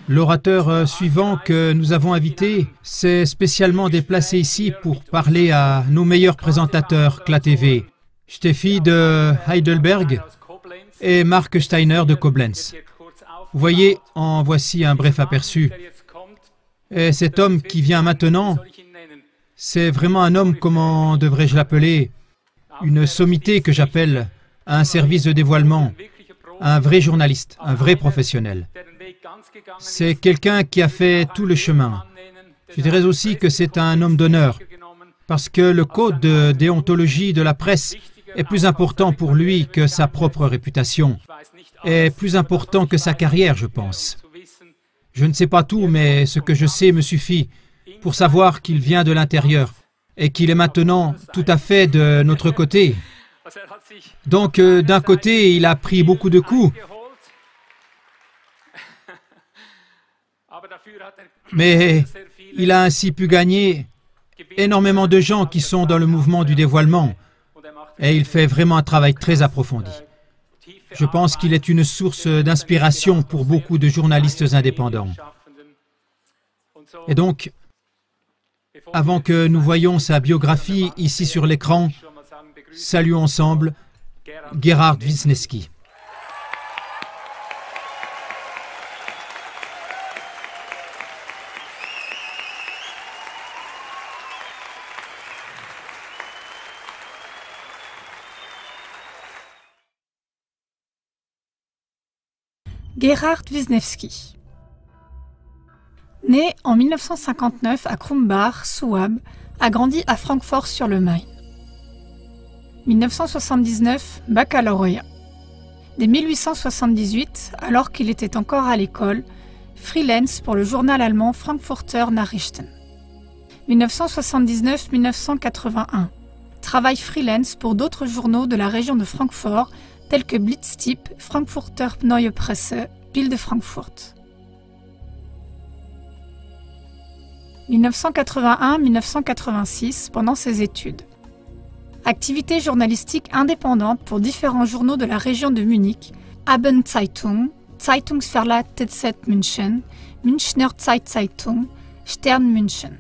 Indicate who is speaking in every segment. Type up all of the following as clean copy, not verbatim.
Speaker 1: L'orateur suivant que nous avons invité s'est spécialement déplacé ici pour parler à nos meilleurs présentateurs CLA-TV, Steffi de Heidelberg et Mark Steiner de Koblenz. Vous voyez, en voici un bref aperçu. Et cet homme qui vient maintenant, c'est vraiment un homme, comment devrais-je l'appeler, une sommité que j'appelle un service de dévoilement, un vrai journaliste, un vrai professionnel. C'est quelqu'un qui a fait tout le chemin. Je dirais aussi que c'est un homme d'honneur, parce que le code de déontologie de la presse est plus important pour lui que sa propre réputation, est plus important que sa carrière, je pense. Je ne sais pas tout, mais ce que je sais me suffit pour savoir qu'il vient de l'intérieur et qu'il est maintenant tout à fait de notre côté. Donc, d'un côté, il a pris beaucoup de coups, mais il a ainsi pu gagner énormément de gens qui sont dans le mouvement du dévoilement et il fait vraiment un travail très approfondi. Je pense qu'il est une source d'inspiration pour beaucoup de journalistes indépendants. Et donc, avant que nous voyions sa biographie ici sur l'écran, saluons ensemble Gerhard Wisniewski.
Speaker 2: Gerhard Wisniewski. Né en 1959 à Krumbach, Souabe, a grandi à Francfort-sur-le-Main. 1979, baccalauréat. Dès 1878, alors qu'il était encore à l'école, freelance pour le journal allemand Frankfurter Nachrichten. 1979-1981, travail freelance pour d'autres journaux de la région de Francfort, tels que Blitztyp, Frankfurter Neue Presse, Bild de Frankfurt. 1981-1986, pendant ses études. Activité journalistique indépendante pour différents journaux de la région de Munich, Abendzeitung, Zeitungsverlag TZ München, Münchner Zeitung, Stern München.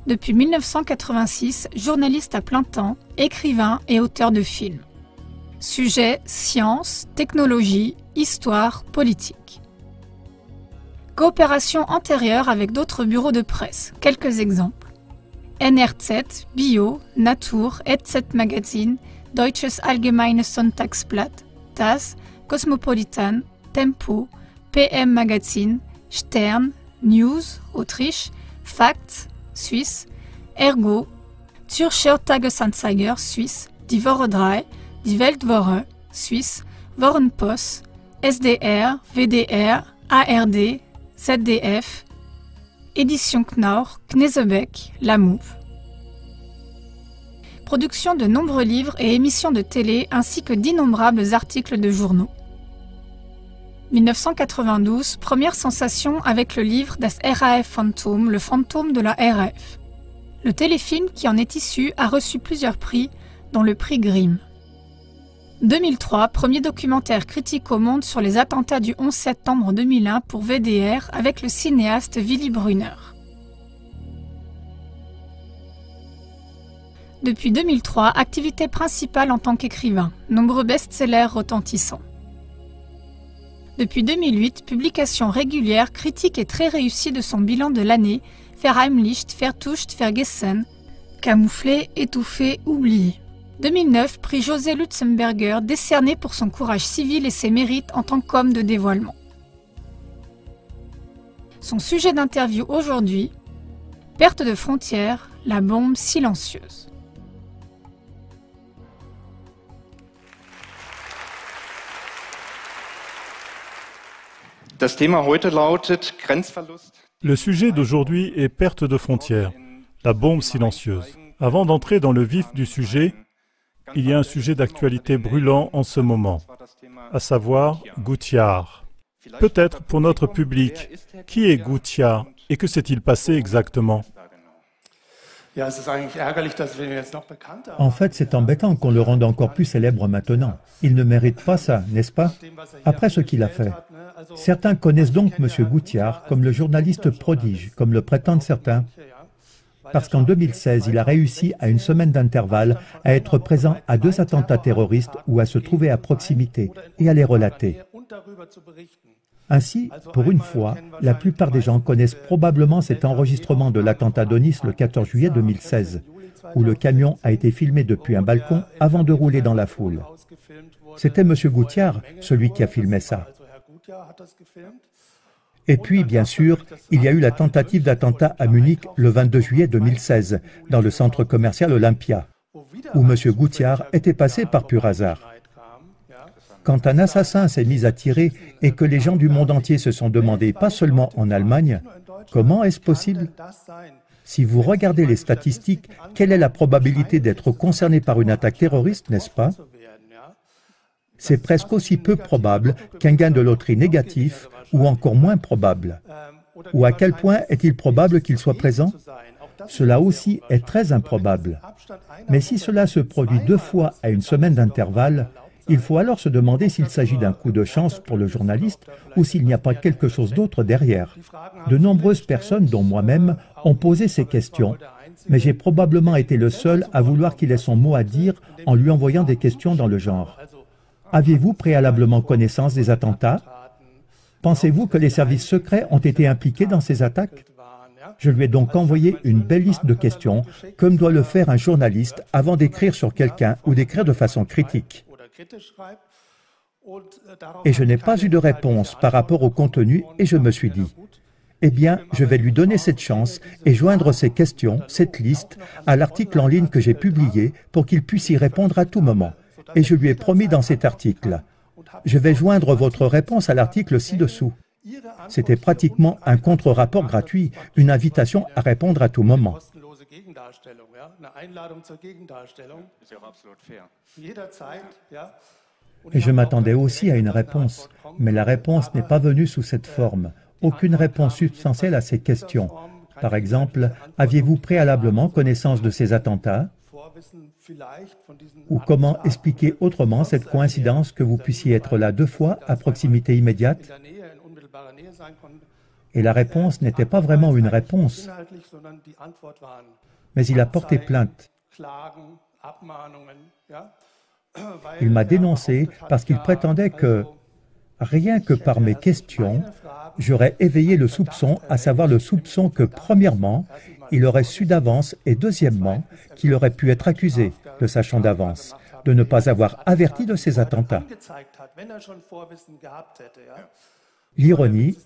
Speaker 2: Depuis 1986, journaliste à plein temps, écrivain et auteur de films. Sujet, science, technologie, histoire, politique. Coopération antérieure avec d'autres bureaux de presse. Quelques exemples. NRZ, Bio, Natur, EZ Magazin, Deutsches Allgemeines Sonntagsblatt, TASS, Cosmopolitan, Tempo, PM Magazin, Stern, News, Autriche, Facts, Suisse, Ergo, Zürcher Tagesanzeiger, Suisse, Die Woche 3, Die Weltwoche, Suisse, Worenpost, SDR, VDR, ARD, ZDF, Édition Knaur, Knesebeck, La Mouve. Production de nombreux livres et émissions de télé ainsi que d'innombrables articles de journaux. 1992, première sensation avec le livre Das RAF Phantom, le fantôme de la RAF. Le téléfilm qui en est issu a reçu plusieurs prix, dont le prix Grimm. 2003, premier documentaire critique au monde sur les attentats du 11 septembre 2001 pour VDR avec le cinéaste Willy Brunner. Depuis 2003, activité principale en tant qu'écrivain, nombreux best-sellers retentissants. Depuis 2008, publication régulière, critique et très réussie de son bilan de l'année, Verheimlicht, Vertuscht, Vergessen, camouflé, étouffé, oublié. 2009, prix José Lutzenberger, décerné pour son courage civil et ses mérites en tant qu'homme de dévoilement. Son sujet d'interview aujourd'hui, perte de frontières, la bombe silencieuse.
Speaker 3: Le sujet d'aujourd'hui est perte de frontières, la bombe silencieuse. Avant d'entrer dans le vif du sujet, il y a un sujet d'actualité brûlant en ce moment, à savoir Gouthiard. Peut-être pour notre public, qui est Gouthiard et que s'est-il passé exactement?
Speaker 4: En fait, c'est embêtant qu'on le rende encore plus célèbre maintenant. Il ne mérite pas ça, n'est-ce pas? Après ce qu'il a fait. Certains connaissent donc M. Gouthiard comme le journaliste prodige, comme le prétendent certains. Parce qu'en 2016, il a réussi, à une semaine d'intervalle, à être présent à 2 attentats terroristes ou à se trouver à proximité et à les relater. Ainsi, pour une fois, la plupart des gens connaissent probablement cet enregistrement de l'attentat de Nice le 14 juillet 2016, où le camion a été filmé depuis un balcon avant de rouler dans la foule. C'était M. Gouthiard, celui qui a filmé ça. Et puis, bien sûr, il y a eu la tentative d'attentat à Munich le 22 juillet 2016, dans le centre commercial Olympia, où M. Gouthiard était passé par pur hasard. Quand un assassin s'est mis à tirer et que les gens du monde entier se sont demandé, pas seulement en Allemagne, comment est-ce possible? Si vous regardez les statistiques, quelle est la probabilité d'être concerné par une attaque terroriste, n'est-ce pas? C'est presque aussi peu probable qu'un gain de loterie négatif, ou encore moins probable. Ou à quel point est-il probable qu'il soit présent? Cela aussi est très improbable. Mais si cela se produit 2 fois à une semaine d'intervalle, il faut alors se demander s'il s'agit d'un coup de chance pour le journaliste ou s'il n'y a pas quelque chose d'autre derrière. De nombreuses personnes, dont moi-même, ont posé ces questions, mais j'ai probablement été le seul à vouloir qu'il ait son mot à dire en lui envoyant des questions dans le genre. Aviez-vous préalablement connaissance des attentats? Pensez-vous que les services secrets ont été impliqués dans ces attaques? Je lui ai donc envoyé une belle liste de questions, comme doit le faire un journaliste avant d'écrire sur quelqu'un ou d'écrire de façon critique. Et je n'ai pas eu de réponse par rapport au contenu et je me suis dit, eh bien, je vais lui donner cette chance et joindre ces questions, cette liste, à l'article en ligne que j'ai publié pour qu'il puisse y répondre à tout moment. Et je lui ai promis dans cet article, je vais joindre votre réponse à l'article ci-dessous. C'était pratiquement un contre-rapport gratuit, une invitation à répondre à tout moment. Et je m'attendais aussi à une réponse, mais la réponse n'est pas venue sous cette forme. Aucune réponse substantielle à ces questions. Par exemple, aviez-vous préalablement connaissance de ces attentats? Ou comment expliquer autrement cette coïncidence que vous puissiez être là 2 fois à proximité immédiate? Et la réponse n'était pas vraiment une réponse, mais il a porté plainte. Il m'a dénoncé parce qu'il prétendait que, rien que par mes questions, j'aurais éveillé le soupçon, à savoir le soupçon que, premièrement, il aurait su d'avance et deuxièmement, qu'il aurait pu être accusé, le sachant d'avance, de ne pas avoir averti de ces attentats. L'ironie,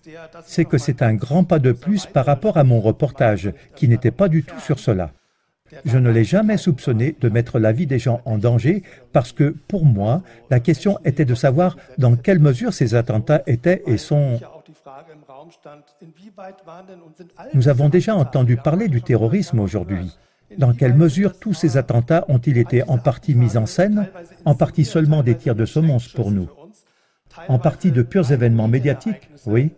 Speaker 4: c'est que c'est un grand pas de plus par rapport à mon reportage, qui n'était pas du tout sur cela. Je ne l'ai jamais soupçonné de mettre la vie des gens en danger parce que, pour moi, la question était de savoir dans quelle mesure ces attentats étaient et sont... Nous avons déjà entendu parler du terrorisme aujourd'hui. Dans quelle mesure tous ces attentats ont-ils été en partie mis en scène, en partie seulement des tirs de semonce pour nous? En partie de purs événements médiatiques, oui.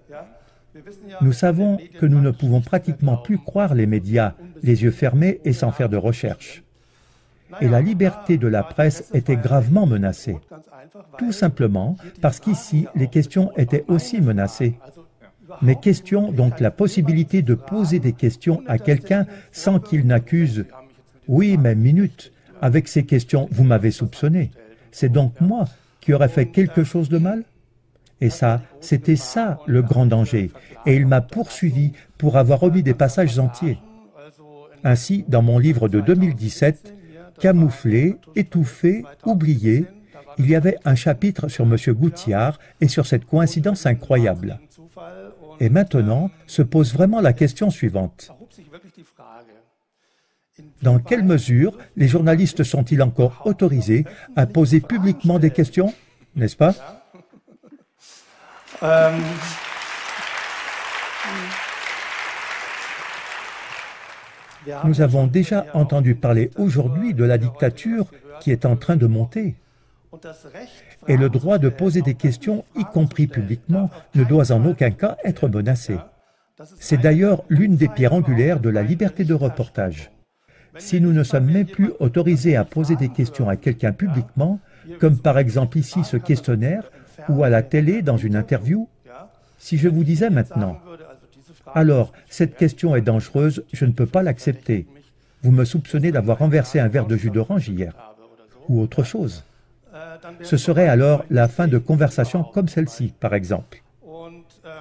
Speaker 4: Nous savons que nous ne pouvons pratiquement plus croire les médias, les yeux fermés et sans faire de recherche. Et la liberté de la presse était gravement menacée. Tout simplement parce qu'ici, les questions étaient aussi menacées. Mes questions, donc la possibilité de poser des questions à quelqu'un sans qu'il n'accuse « Oui, mais minute, avec ces questions, vous m'avez soupçonné. C'est donc moi qui aurais fait quelque chose de mal ?» Et ça, c'était ça le grand danger. Et il m'a poursuivi pour avoir omis des passages entiers. Ainsi, dans mon livre de 2017, Camouflé, étouffé, oublié, il y avait un chapitre sur M. Gouthiard et sur cette coïncidence incroyable. Et maintenant, se pose vraiment la question suivante. Dans quelle mesure les journalistes sont-ils encore autorisés à poser publiquement des questions, n'est-ce pas? Nous avons déjà entendu parler aujourd'hui de la dictature qui est en train de monter. Et le droit de poser des questions, y compris publiquement, ne doit en aucun cas être menacé. C'est d'ailleurs l'une des pierres angulaires de la liberté de reportage. si nous ne sommes même plus autorisés à poser des questions à quelqu'un publiquement, comme par exemple ici ce questionnaire, ou à la télé dans une interview, si je vous disais maintenant, alors cette question est dangereuse, je ne peux pas l'accepter. Vous me soupçonnez d'avoir renversé un verre de jus d'orange hier, ou autre chose. Ce serait alors la fin de conversation comme celle-ci, par exemple.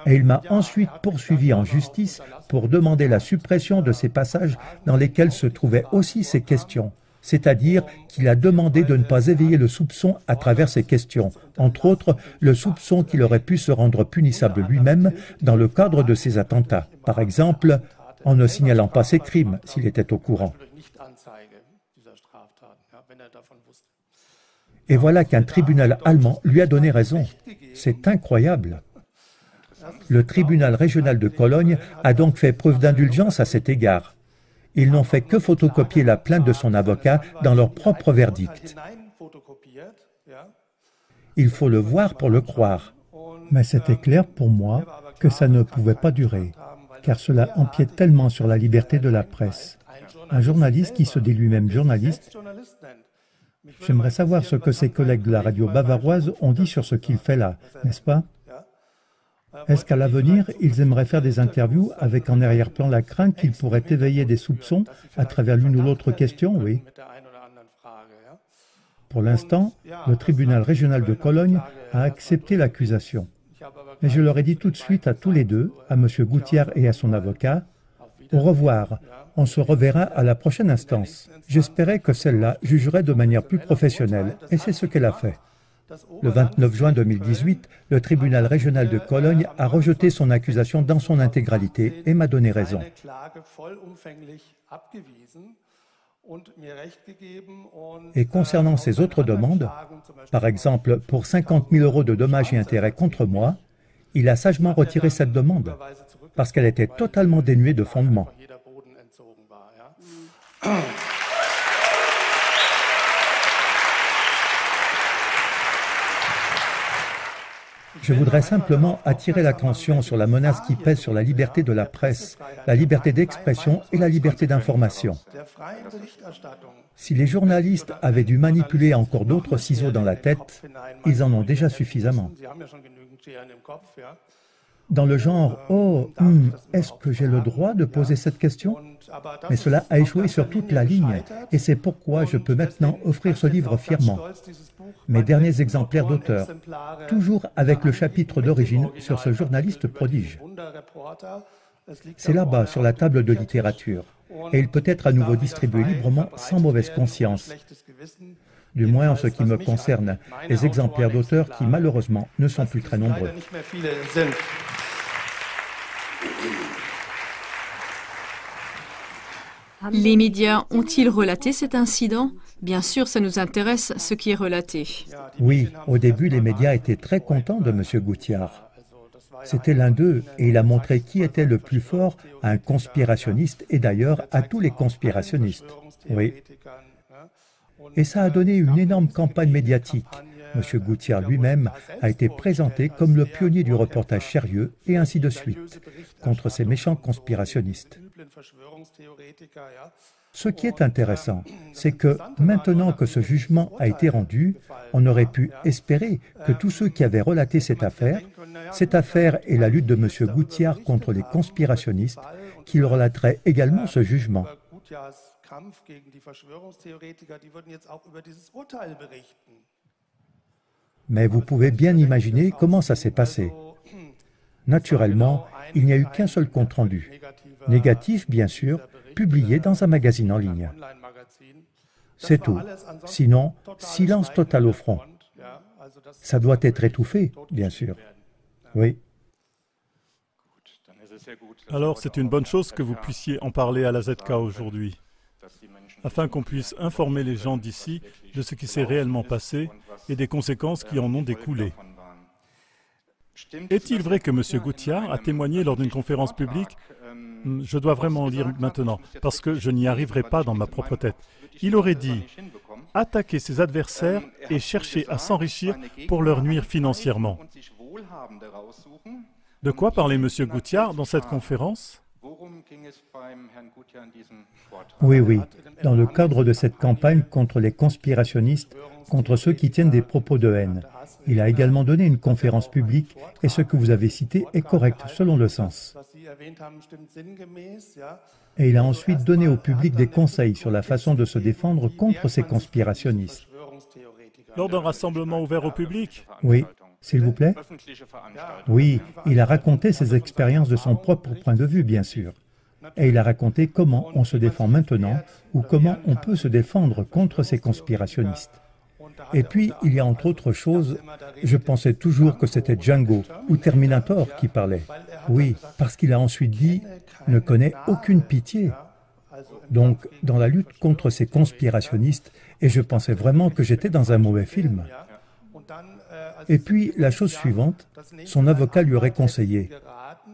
Speaker 4: Et il m'a ensuite poursuivi en justice pour demander la suppression de ces passages dans lesquels se trouvaient aussi ces questions. C'est-à-dire qu'il a demandé de ne pas éveiller le soupçon à travers ces questions, entre autres le soupçon qu'il aurait pu se rendre punissable lui-même dans le cadre de ces attentats. Par exemple, en ne signalant pas ses crimes s'il était au courant. Et voilà qu'un tribunal allemand lui a donné raison. C'est incroyable. Le tribunal régional de Cologne a donc fait preuve d'indulgence à cet égard. Ils n'ont fait que photocopier la plainte de son avocat dans leur propre verdict. Il faut le voir pour le croire. Mais c'était clair pour moi que ça ne pouvait pas durer, car cela empiète tellement sur la liberté de la presse. Un journaliste qui se dit lui-même journaliste, j'aimerais savoir ce que ses collègues de la radio bavaroise ont dit sur ce qu'il fait là, n'est-ce pas? Est-ce qu'à l'avenir, ils aimeraient faire des interviews avec en arrière-plan la crainte qu'ils pourraient éveiller des soupçons à travers l'une ou l'autre question? Oui. Pour l'instant, le tribunal régional de Cologne a accepté l'accusation. Mais je leur ai dit tout de suite à tous les deux, à M. Gouttière et à son avocat, au revoir, on se reverra à la prochaine instance. J'espérais que celle-là jugerait de manière plus professionnelle, et c'est ce qu'elle a fait. Le 29 juin 2018, le tribunal régional de Cologne a rejeté son accusation dans son intégralité et m'a donné raison. Et concernant ses autres demandes, par exemple pour 50 000 € de dommages et intérêts contre moi, il a sagement retiré cette demande, parce qu'elle était totalement dénuée de fondement. Je voudrais simplement attirer l'attention sur la menace qui pèse sur la liberté de la presse, la liberté d'expression et la liberté d'information. Si les journalistes avaient dû manipuler encore d'autres ciseaux dans la tête, ils en ont déjà suffisamment. Dans le genre « Oh, est-ce que j'ai le droit de poser cette question ?» Mais cela a échoué sur toute la ligne, et c'est pourquoi je peux maintenant offrir ce livre fièrement. Mes derniers exemplaires d'auteur, toujours avec le chapitre d'origine sur ce journaliste prodige. C'est là-bas, sur la table de littérature, et il peut être à nouveau distribué librement sans mauvaise conscience. Du moins en ce qui me concerne, les exemplaires d'auteur qui, malheureusement, ne sont plus très nombreux.
Speaker 5: Les médias ont-ils relaté cet incident? Bien sûr, ça nous intéresse, ce qui est relaté.
Speaker 4: Oui, au début, les médias étaient très contents de M. Gouttière. C'était l'un d'eux, et il a montré qui était le plus fort à un conspirationniste, et d'ailleurs à tous les conspirationnistes. Oui. Et ça a donné une énorme campagne médiatique. M. Gouttière lui-même a été présenté comme le pionnier du reportage sérieux, et ainsi de suite, contre ces méchants conspirationnistes. Ce qui est intéressant, c'est que maintenant que ce jugement a été rendu, on aurait pu espérer que tous ceux qui avaient relaté cette affaire et la lutte de M. Gouttière contre les conspirationnistes, qu'ils relateraient également ce jugement. Mais vous pouvez bien imaginer comment ça s'est passé. Naturellement, il n'y a eu qu'un seul compte-rendu, négatif bien sûr, publié dans un magazine en ligne. C'est tout. Sinon, silence total au front. Ça doit être étouffé, bien sûr. Oui.
Speaker 3: Alors, c'est une bonne chose que vous puissiez en parler à la ZK aujourd'hui, afin qu'on puisse informer les gens d'ici de ce qui s'est réellement passé et des conséquences qui en ont découlé. Est-il vrai que M. Gouttière a témoigné lors d'une conférence publique? Je dois vraiment lire maintenant, parce que je n'y arriverai pas dans ma propre tête. Il aurait dit « attaquer ses adversaires et chercher à s'enrichir pour leur nuire financièrement ». De quoi parlait M. Gouttière dans cette conférence?
Speaker 4: Oui, oui, dans le cadre de cette campagne contre les conspirationnistes, contre ceux qui tiennent des propos de haine. Il a également donné une conférence publique et ce que vous avez cité est correct selon le sens. Et il a ensuite donné au public des conseils sur la façon de se défendre contre ces conspirationnistes.
Speaker 3: Lors d'un rassemblement ouvert au public?
Speaker 4: Oui, s'il vous plaît? Oui, il a raconté ses expériences de son propre point de vue, bien sûr. Et il a raconté comment on se défend maintenant ou comment on peut se défendre contre ces conspirationnistes. Et puis, il y a entre autres choses, je pensais toujours que c'était Django ou Terminator qui parlait. Oui, parce qu'il a ensuite dit « ne connaît aucune pitié ». Donc, dans la lutte contre ces conspirationnistes, et je pensais vraiment que j'étais dans un mauvais film. Et puis, la chose suivante, son avocat lui aurait conseillé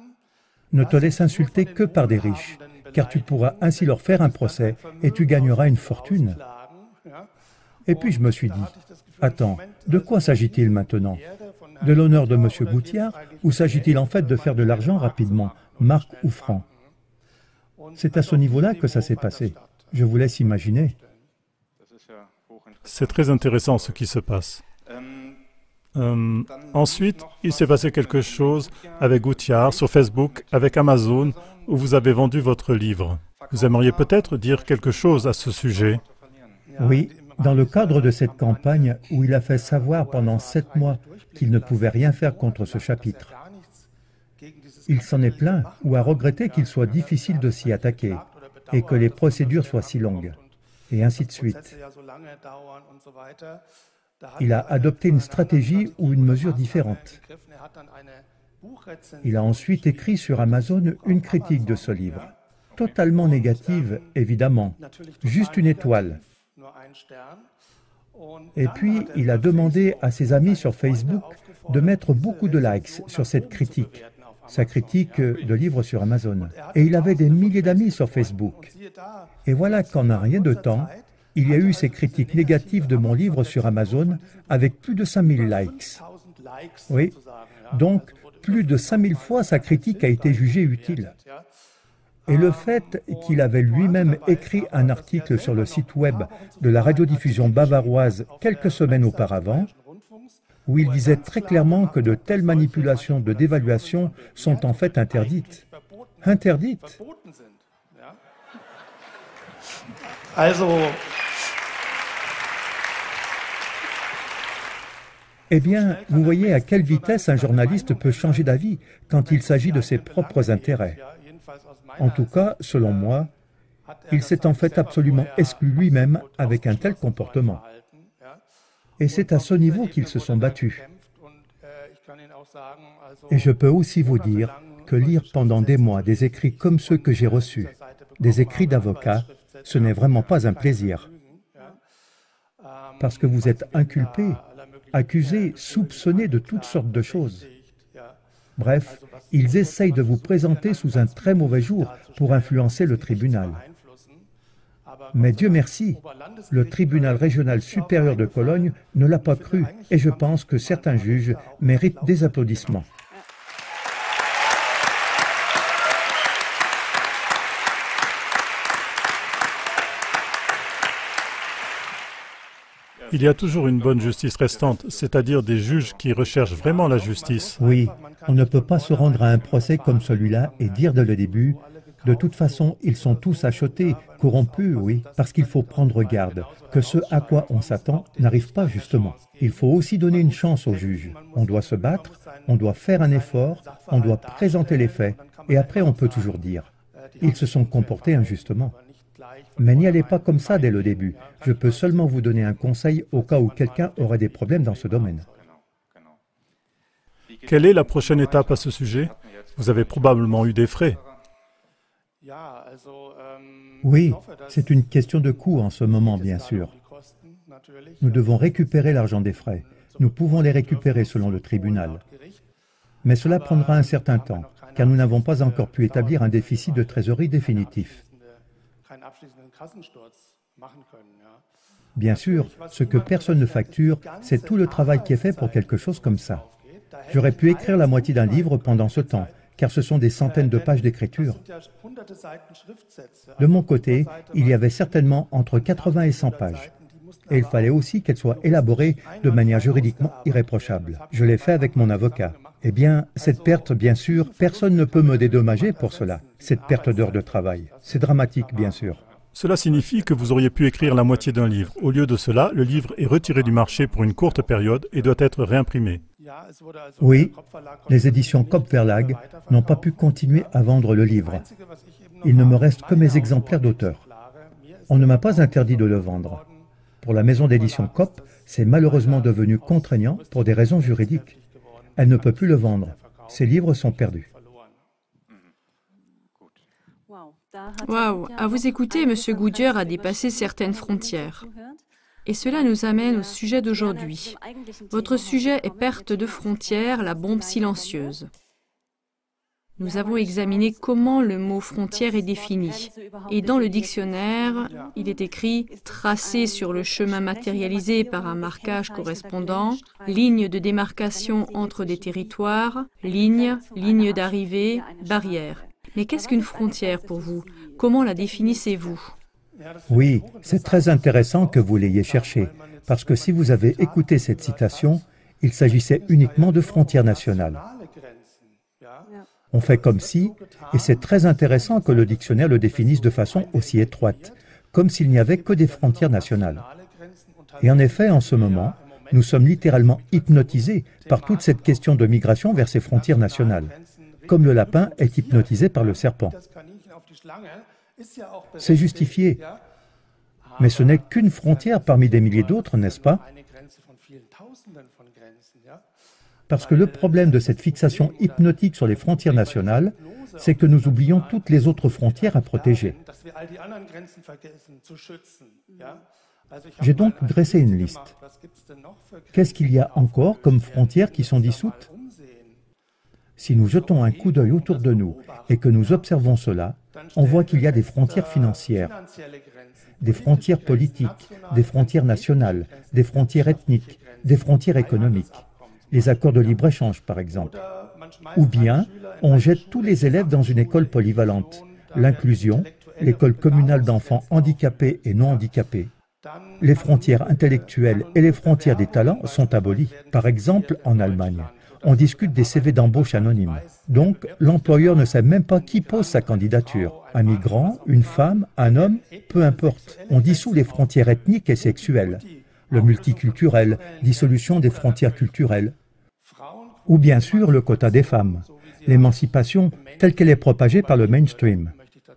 Speaker 4: « ne te laisse insulter que par des riches, car tu pourras ainsi leur faire un procès et tu gagneras une fortune. » Et puis je me suis dit, attends, de quoi s'agit-il maintenant? De l'honneur de M. Gouthiard ou s'agit-il en fait de faire de l'argent rapidement, marque ou franc? C'est à ce niveau-là que ça s'est passé. Je vous laisse imaginer.
Speaker 3: C'est très intéressant ce qui se passe. Ensuite, il s'est passé quelque chose avec Gouthiard sur Facebook, avec Amazon, où vous avez vendu votre livre. Vous aimeriez peut-être dire quelque chose à ce sujet?
Speaker 4: Oui. Dans le cadre de cette campagne où il a fait savoir pendant 7 mois qu'il ne pouvait rien faire contre ce chapitre, il s'en est plaint ou a regretté qu'il soit difficile de s'y attaquer et que les procédures soient si longues, et ainsi de suite. Il a adopté une stratégie ou une mesure différente. Il a ensuite écrit sur Amazon une critique de ce livre, totalement négative, évidemment, juste une étoile. Et puis, il a demandé à ses amis sur Facebook de mettre beaucoup de likes sur cette critique, sa critique de livre sur Amazon. Et il avait des milliers d'amis sur Facebook. Et voilà qu'en un rien de temps, il y a eu ces critiques négatives de mon livre sur Amazon avec plus de 5000 likes. Oui, donc plus de 5000 fois sa critique a été jugée utile. Et le fait qu'il avait lui-même écrit un article sur le site web de la radiodiffusion bavaroise quelques semaines auparavant, où il disait très clairement que de telles manipulations de dévaluation sont en fait interdites. Interdites. Eh bien, vous voyez à quelle vitesse un journaliste peut changer d'avis quand il s'agit de ses propres intérêts. En tout cas, selon moi, il s'est en fait absolument exclu lui-même avec un tel comportement. Et c'est à ce niveau qu'ils se sont battus. Et je peux aussi vous dire que lire pendant des mois des écrits comme ceux que j'ai reçus, des écrits d'avocats, ce n'est vraiment pas un plaisir. Parce que vous êtes inculpé, accusé, soupçonné de toutes sortes de choses. Bref, ils essayent de vous présenter sous un très mauvais jour pour influencer le tribunal. Mais Dieu merci, le tribunal régional supérieur de Cologne ne l'a pas cru et je pense que certains juges méritent des applaudissements.
Speaker 3: Il y a toujours une bonne justice restante, c'est-à-dire des juges qui recherchent vraiment la justice.
Speaker 4: Oui, on ne peut pas se rendre à un procès comme celui-là et dire dès le début « de toute façon, ils sont tous achetés, corrompus, oui, parce qu'il faut prendre garde, que ce à quoi on s'attend n'arrive pas justement. Il faut aussi donner une chance aux juges. On doit se battre, on doit faire un effort, on doit présenter les faits, et après on peut toujours dire « ils se sont comportés injustement ». Mais n'y allez pas comme ça dès le début. Je peux seulement vous donner un conseil au cas où quelqu'un aurait des problèmes dans ce domaine.
Speaker 3: Quelle est la prochaine étape à ce sujet? Vous avez probablement eu des frais.
Speaker 4: Oui, c'est une question de coût en ce moment, bien sûr. Nous devons récupérer l'argent des frais. Nous pouvons les récupérer selon le tribunal. Mais cela prendra un certain temps, car nous n'avons pas encore pu établir un déficit de trésorerie définitif. Bien sûr, ce que personne ne facture, c'est tout le travail qui est fait pour quelque chose comme ça. J'aurais pu écrire la moitié d'un livre pendant ce temps, car ce sont des centaines de pages d'écriture. De mon côté, il y avait certainement entre 80 et 100 pages. Et il fallait aussi qu'elles soient élaborées de manière juridiquement irréprochable. Je l'ai fait avec mon avocat. Eh bien, cette perte, bien sûr, personne ne peut me dédommager pour cela. Cette perte d'heures de travail. C'est dramatique, bien sûr.
Speaker 3: Cela signifie que vous auriez pu écrire la moitié d'un livre. Au lieu de cela, le livre est retiré du marché pour une courte période et doit être réimprimé.
Speaker 4: Oui, les éditions Kopp Verlag n'ont pas pu continuer à vendre le livre. Il ne me reste que mes exemplaires d'auteur. On ne m'a pas interdit de le vendre. Pour la maison d'édition Kopp, c'est malheureusement devenu contraignant pour des raisons juridiques. Elle ne peut plus le vendre. Ses livres sont perdus.
Speaker 5: Waouh, à vous écouter, M. Goodyear a dépassé certaines frontières. Et cela nous amène au sujet d'aujourd'hui. Votre sujet est perte de frontières, la bombe silencieuse. Nous avons examiné comment le mot frontière est défini. Et dans le dictionnaire, il est écrit « tracé sur le chemin matérialisé par un marquage correspondant, ligne de démarcation entre des territoires, ligne d'arrivée, barrière ». Mais qu'est-ce qu'une frontière pour vous? Comment la définissez-vous?
Speaker 4: Oui, c'est très intéressant que vous l'ayez cherché, parce que si vous avez écouté cette citation, il s'agissait uniquement de frontières nationales. On fait comme si, et c'est très intéressant que le dictionnaire le définisse de façon aussi étroite, comme s'il n'y avait que des frontières nationales. Et en effet, en ce moment, nous sommes littéralement hypnotisés par toute cette question de migration vers ces frontières nationales, comme le lapin est hypnotisé par le serpent. C'est justifié, mais ce n'est qu'une frontière parmi des milliers d'autres, n'est-ce pas? Parce que le problème de cette fixation hypnotique sur les frontières nationales, c'est que nous oublions toutes les autres frontières à protéger. J'ai donc dressé une liste. Qu'est-ce qu'il y a encore comme frontières qui sont dissoutes? Si nous jetons un coup d'œil autour de nous et que nous observons cela, on voit qu'il y a des frontières financières, des frontières politiques, des frontières nationales, des frontières ethniques, des frontières économiques. Les accords de libre-échange, par exemple. Ou bien, on jette tous les élèves dans une école polyvalente. L'inclusion, l'école communale d'enfants handicapés et non handicapés. Les frontières intellectuelles et les frontières des talents sont abolies. Par exemple, en Allemagne, on discute des CV d'embauche anonymes. Donc, l'employeur ne sait même pas qui pose sa candidature. Un migrant, une femme, un homme, peu importe. On dissout les frontières ethniques et sexuelles. Le multiculturel, dissolution des frontières culturelles. Ou bien sûr le quota des femmes, l'émancipation telle qu'elle est propagée par le mainstream.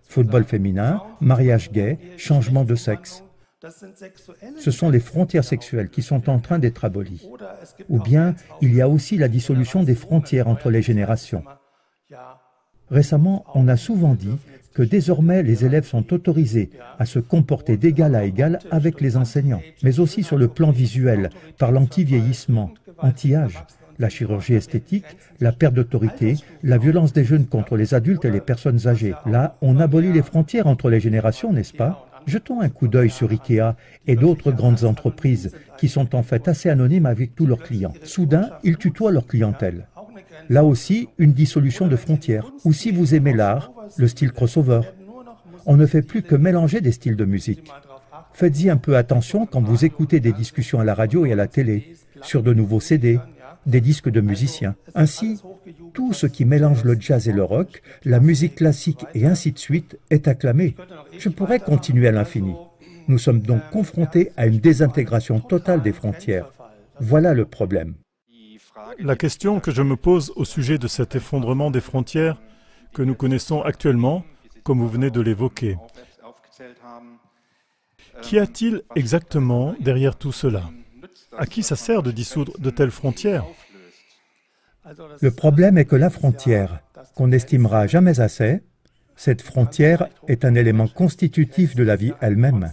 Speaker 4: Football féminin, mariage gay, changement de sexe. Ce sont les frontières sexuelles qui sont en train d'être abolies. Ou bien il y a aussi la dissolution des frontières entre les générations. Récemment, on a souvent dit que désormais les élèves sont autorisés à se comporter d'égal à égal avec les enseignants, mais aussi sur le plan visuel, par l'anti-vieillissement, anti-âge, la chirurgie esthétique, la perte d'autorité, la violence des jeunes contre les adultes et les personnes âgées. Là, on abolit les frontières entre les générations, n'est-ce pas? Jetons un coup d'œil sur IKEA et d'autres grandes entreprises qui sont en fait assez anonymes avec tous leurs clients. Soudain, ils tutoient leur clientèle. Là aussi, une dissolution de frontières. Ou si vous aimez l'art, le style crossover. On ne fait plus que mélanger des styles de musique. Faites-y un peu attention quand vous écoutez des discussions à la radio et à la télé, sur de nouveaux CD, des disques de musiciens. Ainsi, tout ce qui mélange le jazz et le rock, la musique classique et ainsi de suite est acclamé. Je pourrais continuer à l'infini. Nous sommes donc confrontés à une désintégration totale des frontières. Voilà le problème.
Speaker 3: La question que je me pose au sujet de cet effondrement des frontières que nous connaissons actuellement, comme vous venez de l'évoquer. Qu'y a-t-il exactement derrière tout cela? À qui ça sert de dissoudre de telles frontières?
Speaker 4: Le problème est que la frontière, qu'on n'estimera jamais assez, cette frontière est un élément constitutif de la vie elle-même.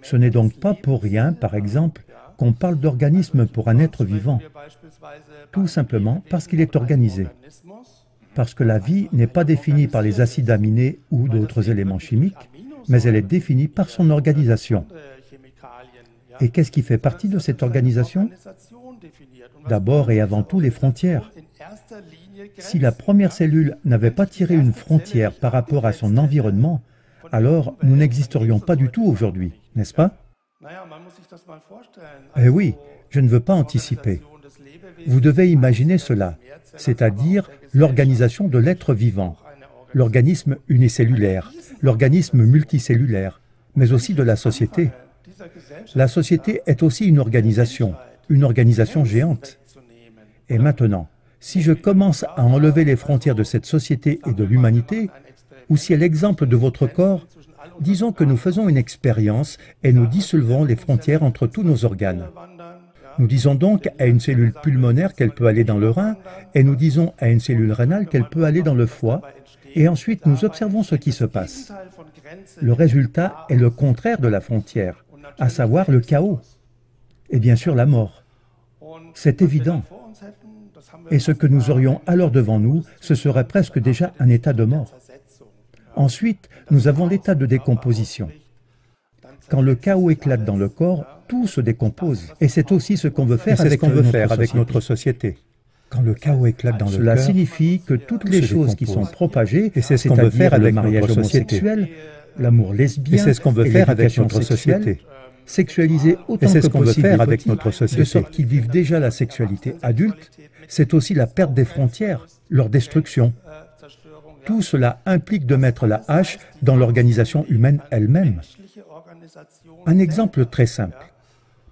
Speaker 4: Ce n'est donc pas pour rien, par exemple, qu'on parle d'organisme pour un être vivant. Tout simplement parce qu'il est organisé. Parce que la vie n'est pas définie par les acides aminés ou d'autres éléments chimiques, mais elle est définie par son organisation. Et qu'est-ce qui fait partie de cette organisation? D'abord et avant tout les frontières. Si la première cellule n'avait pas tiré une frontière par rapport à son environnement, alors nous n'existerions pas du tout aujourd'hui, n'est-ce pas? Eh oui, je ne veux pas anticiper. Vous devez imaginer cela, c'est-à-dire l'organisation de l'être vivant, l'organisme unicellulaire, l'organisme multicellulaire, mais aussi de la société. La société est aussi une organisation géante. Et maintenant, si je commence à enlever les frontières de cette société et de l'humanité, ou si à l'exemple de votre corps, disons que nous faisons une expérience et nous dissolvons les frontières entre tous nos organes. Nous disons donc à une cellule pulmonaire qu'elle peut aller dans le rein, et nous disons à une cellule rénale qu'elle peut aller dans le foie, et ensuite nous observons ce qui se passe. Le résultat est le contraire de la frontière, à savoir le chaos, et bien sûr la mort. C'est évident. Et ce que nous aurions alors devant nous, ce serait presque déjà un état de mort. Ensuite, nous avons l'état de décomposition. Quand le chaos éclate dans le corps, tout se décompose. Et c'est aussi ce qu'on veut faire avec notre société. Quand le chaos éclate dans le cœur, cela signifie que toutes les choses qui sont propagées, et c'est ce qu'on veut faire avec le mariage homosexuel, l'amour lesbien, et c'est ce qu'on veut faire avec notre société. Sexualiser autant que possible avec notre société, de sorte qu'ils vivent déjà la sexualité adulte, c'est aussi la perte des frontières, leur destruction. Tout cela implique de mettre la hache dans l'organisation humaine elle-même. Un exemple très simple.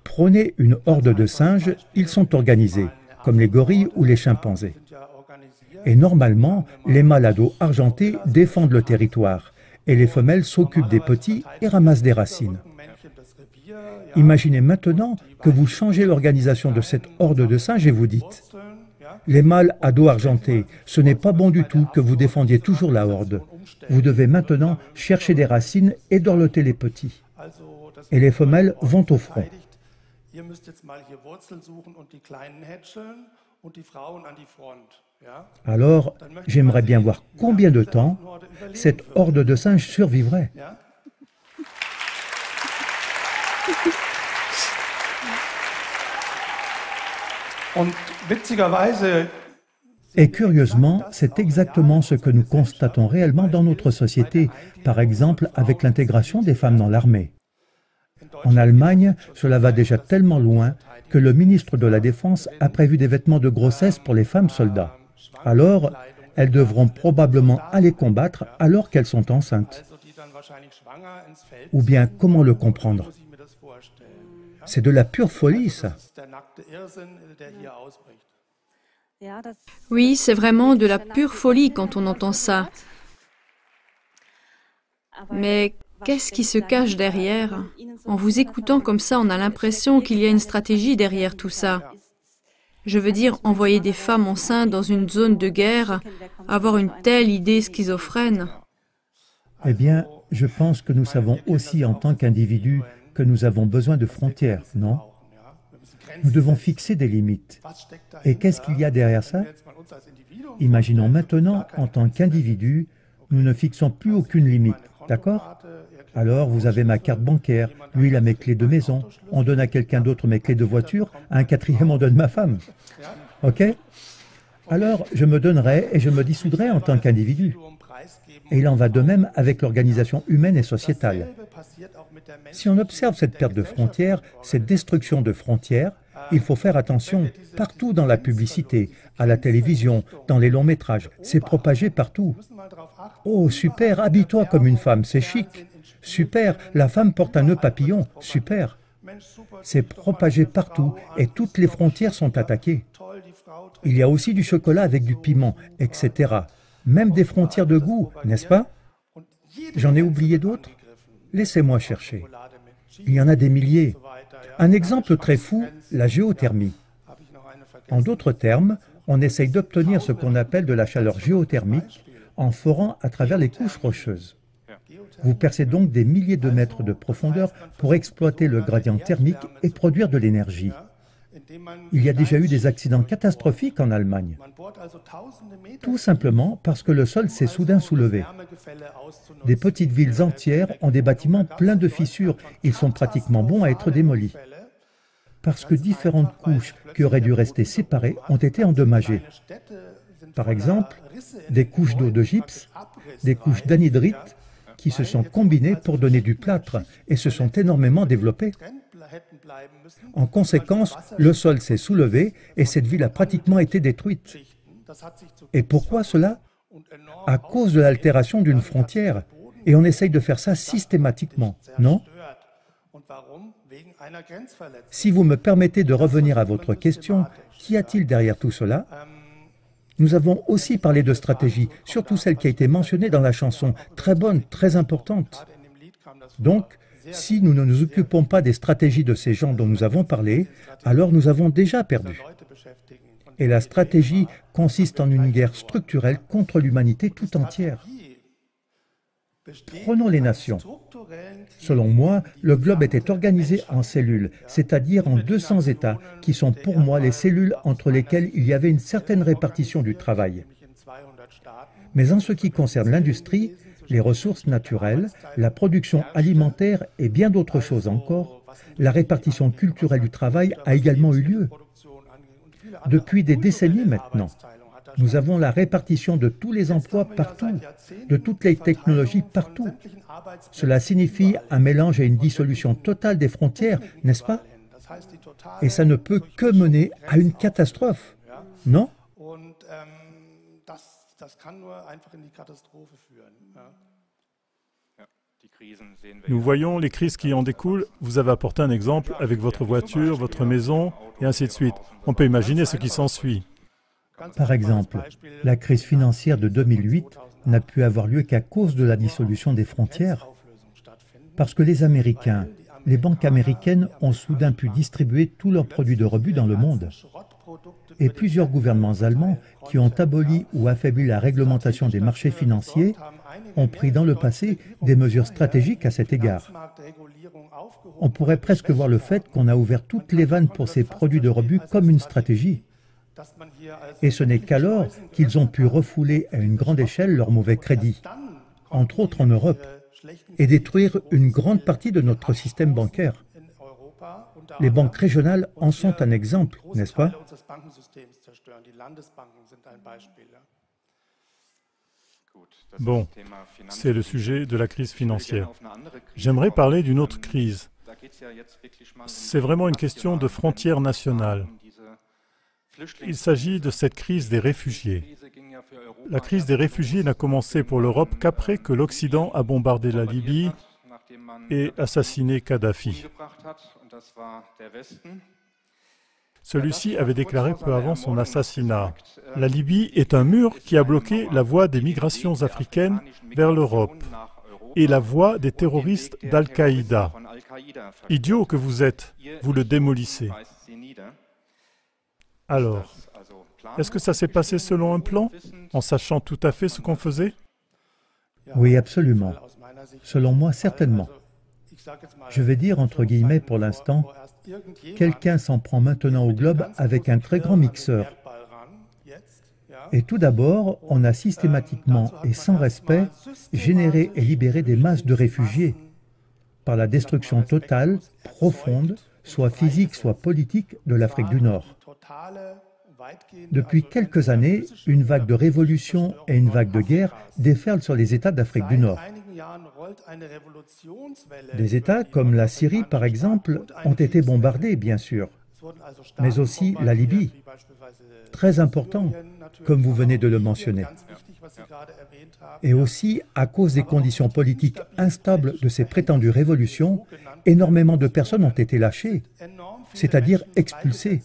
Speaker 4: Prenez une horde de singes, ils sont organisés, comme les gorilles ou les chimpanzés. Et normalement, les mâles à dos argentés défendent le territoire, et les femelles s'occupent des petits et ramassent des racines. Imaginez maintenant que vous changez l'organisation de cette horde de singes et vous dites « Les mâles à dos argenté, ce n'est pas bon du tout que vous défendiez toujours la horde. Vous devez maintenant chercher des racines et dorloter les petits. » Et les femelles vont au front. Alors, j'aimerais bien voir combien de temps cette horde de singes survivrait. Et curieusement, c'est exactement ce que nous constatons réellement dans notre société, par exemple avec l'intégration des femmes dans l'armée. En Allemagne, cela va déjà tellement loin que le ministre de la Défense a prévu des vêtements de grossesse pour les femmes soldats. Alors, elles devront probablement aller combattre alors qu'elles sont enceintes. Ou bien, comment le comprendre? C'est de la pure folie, ça.
Speaker 5: Oui, c'est vraiment de la pure folie quand on entend ça. Mais qu'est-ce qui se cache derrière? En vous écoutant comme ça, on a l'impression qu'il y a une stratégie derrière tout ça. Je veux dire, envoyer des femmes enceintes dans une zone de guerre, avoir une telle idée schizophrène.
Speaker 4: Eh bien, je pense que nous savons aussi en tant qu'individus que nous avons besoin de frontières, non? Nous devons fixer des limites. Et qu'est-ce qu'il y a derrière ça? Imaginons maintenant, en tant qu'individu, nous ne fixons plus aucune limite, d'accord? Alors, vous avez ma carte bancaire, lui il a mes clés de maison, on donne à quelqu'un d'autre mes clés de voiture, à un quatrième on donne ma femme. Ok? Alors, je me donnerai et je me dissoudrai en tant qu'individu. Et il en va de même avec l'organisation humaine et sociétale. Si on observe cette perte de frontières, cette destruction de frontières, il faut faire attention partout dans la publicité, à la télévision, dans les longs métrages. C'est propagé partout. Oh, super, habille-toi comme une femme, c'est chic. Super, la femme porte un nœud papillon, super. C'est propagé partout et toutes les frontières sont attaquées. Il y a aussi du chocolat avec du piment, etc. Même des frontières de goût, n'est-ce pas? J'en ai oublié d'autres? Laissez-moi chercher. Il y en a des milliers. Un exemple très fou, la géothermie. En d'autres termes, on essaye d'obtenir ce qu'on appelle de la chaleur géothermique en forant à travers les couches rocheuses. Vous percez donc des milliers de mètres de profondeur pour exploiter le gradient thermique et produire de l'énergie. Il y a déjà eu des accidents catastrophiques en Allemagne. Tout simplement parce que le sol s'est soudain soulevé. Des petites villes entières ont des bâtiments pleins de fissures. Ils sont pratiquement bons à être démolis. Parce que différentes couches qui auraient dû rester séparées ont été endommagées. Par exemple, des couches d'eau de gypse, des couches d'anhydrite qui se sont combinées pour donner du plâtre et se sont énormément développées. En conséquence, le sol s'est soulevé et cette ville a pratiquement été détruite. Et pourquoi cela? À cause de l'altération d'une frontière. Et on essaye de faire ça systématiquement, non? Si vous me permettez de revenir à votre question, qu'y a-t-il derrière tout cela? Nous avons aussi parlé de stratégie, surtout celle qui a été mentionnée dans la chanson, très bonne, très importante. Donc, si nous ne nous occupons pas des stratégies de ces gens dont nous avons parlé, alors nous avons déjà perdu. Et la stratégie consiste en une guerre structurelle contre l'humanité tout entière. Prenons les nations. Selon moi, le globe était organisé en cellules, c'est-à-dire en 200 États, qui sont pour moi les cellules entre lesquelles il y avait une certaine répartition du travail. Mais en ce qui concerne l'industrie, les ressources naturelles, la production alimentaire et bien d'autres choses encore, la répartition culturelle du travail a également eu lieu. Depuis des décennies maintenant, nous avons la répartition de tous les emplois partout, de toutes les technologies partout. Cela signifie un mélange et une dissolution totale des frontières, n'est-ce pas? Et ça ne peut que mener à une catastrophe, non?
Speaker 3: Nous voyons les crises qui en découlent. Vous avez apporté un exemple avec votre voiture, votre maison, et ainsi de suite. On peut imaginer ce qui s'ensuit.
Speaker 4: Par exemple, la crise financière de 2008 n'a pu avoir lieu qu'à cause de la dissolution des frontières, parce que les Américains, les banques américaines ont soudain pu distribuer tous leurs produits de rebut dans le monde. Et plusieurs gouvernements allemands qui ont aboli ou affaibli la réglementation des marchés financiers ont pris dans le passé des mesures stratégiques à cet égard. On pourrait presque voir le fait qu'on a ouvert toutes les vannes pour ces produits de rebut comme une stratégie. Et ce n'est qu'alors qu'ils ont pu refouler à une grande échelle leurs mauvais crédits, entre autres en Europe, et détruire une grande partie de notre système bancaire. Les banques régionales en sont un exemple, n'est-ce pas?
Speaker 3: Bon, c'est le sujet de la crise financière. J'aimerais parler d'une autre crise. C'est vraiment une question de frontières nationales. Il s'agit de cette crise des réfugiés. La crise des réfugiés n'a commencé pour l'Europe qu'après que l'Occident a bombardé la Libye et assassiné Kadhafi. Celui-ci avait déclaré peu avant son assassinat. La Libye est un mur qui a bloqué la voie des migrations africaines vers l'Europe et la voie des terroristes d'Al-Qaïda. Idiot que vous êtes, vous le démolissez. Alors, est-ce que ça s'est passé selon un plan, en sachant tout à fait ce qu'on faisait?
Speaker 4: Oui, absolument. Selon moi, certainement. Je vais dire entre guillemets pour l'instant, quelqu'un s'en prend maintenant au globe avec un très grand mixeur. Et tout d'abord, on a systématiquement et sans respect généré et libéré des masses de réfugiés par la destruction totale, profonde, soit physique, soit politique, de l'Afrique du Nord. Depuis quelques années, une vague de révolution et une vague de guerre déferlent sur les États d'Afrique du Nord. Des États comme la Syrie, par exemple, ont été bombardés, bien sûr, mais aussi la Libye, très important, comme vous venez de le mentionner. Et aussi, à cause des conditions politiques instables de ces prétendues révolutions, énormément de personnes ont été lâchées, c'est-à-dire expulsées.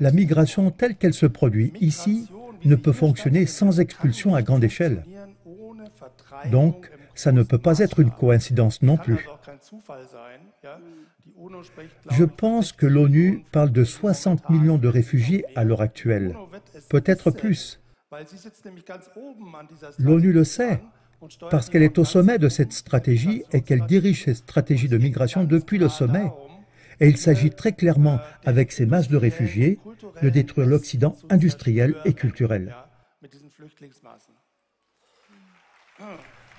Speaker 4: La migration telle qu'elle se produit ici ne peut fonctionner sans expulsion à grande échelle. Donc, ça ne peut pas être une coïncidence non plus. Je pense que l'ONU parle de 60 millions de réfugiés à l'heure actuelle, peut-être plus. L'ONU le sait, parce qu'elle est au sommet de cette stratégie et qu'elle dirige cette stratégie de migration depuis le sommet. Et il s'agit très clairement, avec ces masses de réfugiés, de détruire l'Occident industriel et culturel.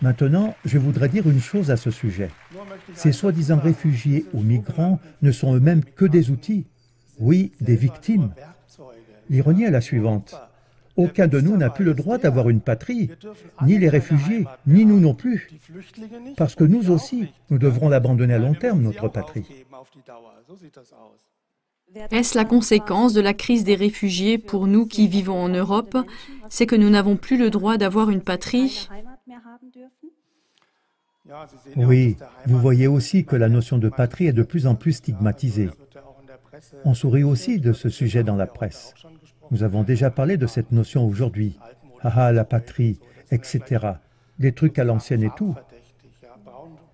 Speaker 4: Maintenant, je voudrais dire une chose à ce sujet. Ces soi-disant réfugiés ou migrants ne sont eux-mêmes que des outils, oui, des victimes. L'ironie est la suivante. Aucun de nous n'a plus le droit d'avoir une patrie, ni les réfugiés, ni nous non plus, parce que nous aussi, nous devrons l'abandonner à long terme, notre patrie.
Speaker 5: Est-ce la conséquence de la crise des réfugiés pour nous qui vivons en Europe? C'est que nous n'avons plus le droit d'avoir une patrie?
Speaker 4: Oui, vous voyez aussi que la notion de patrie est de plus en plus stigmatisée. On sourit aussi de ce sujet dans la presse. Nous avons déjà parlé de cette notion aujourd'hui. Ah, la patrie, etc. Des trucs à l'ancienne et tout.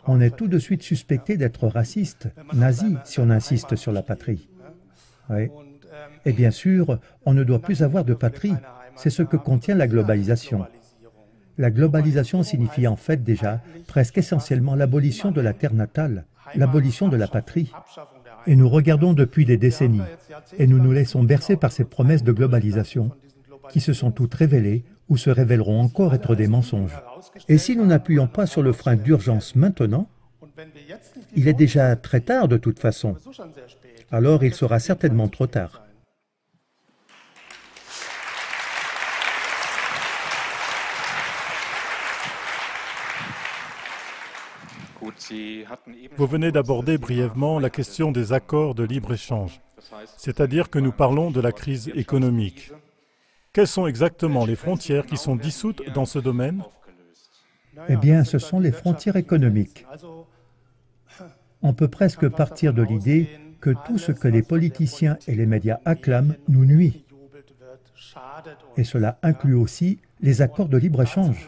Speaker 4: On est tout de suite suspecté d'être raciste, nazi, si on insiste sur la patrie. Oui. Et bien sûr, on ne doit plus avoir de patrie. C'est ce que contient la globalisation. La globalisation signifie en fait déjà presque essentiellement l'abolition de la terre natale, l'abolition de la patrie. Et nous regardons depuis des décennies, et nous nous laissons bercer par ces promesses de globalisation, qui se sont toutes révélées ou se révéleront encore être des mensonges. Et si nous n'appuyons pas sur le frein d'urgence maintenant, il est déjà très tard de toute façon. Alors il sera certainement trop tard.
Speaker 3: Vous venez d'aborder brièvement la question des accords de libre-échange, c'est-à-dire que nous parlons de la crise économique. Quelles sont exactement les frontières qui sont dissoutes dans ce domaine?
Speaker 4: Eh bien, ce sont les frontières économiques. On peut presque partir de l'idée que tout ce que les politiciens et les médias acclament nous nuit. Et cela inclut aussi les accords de libre-échange.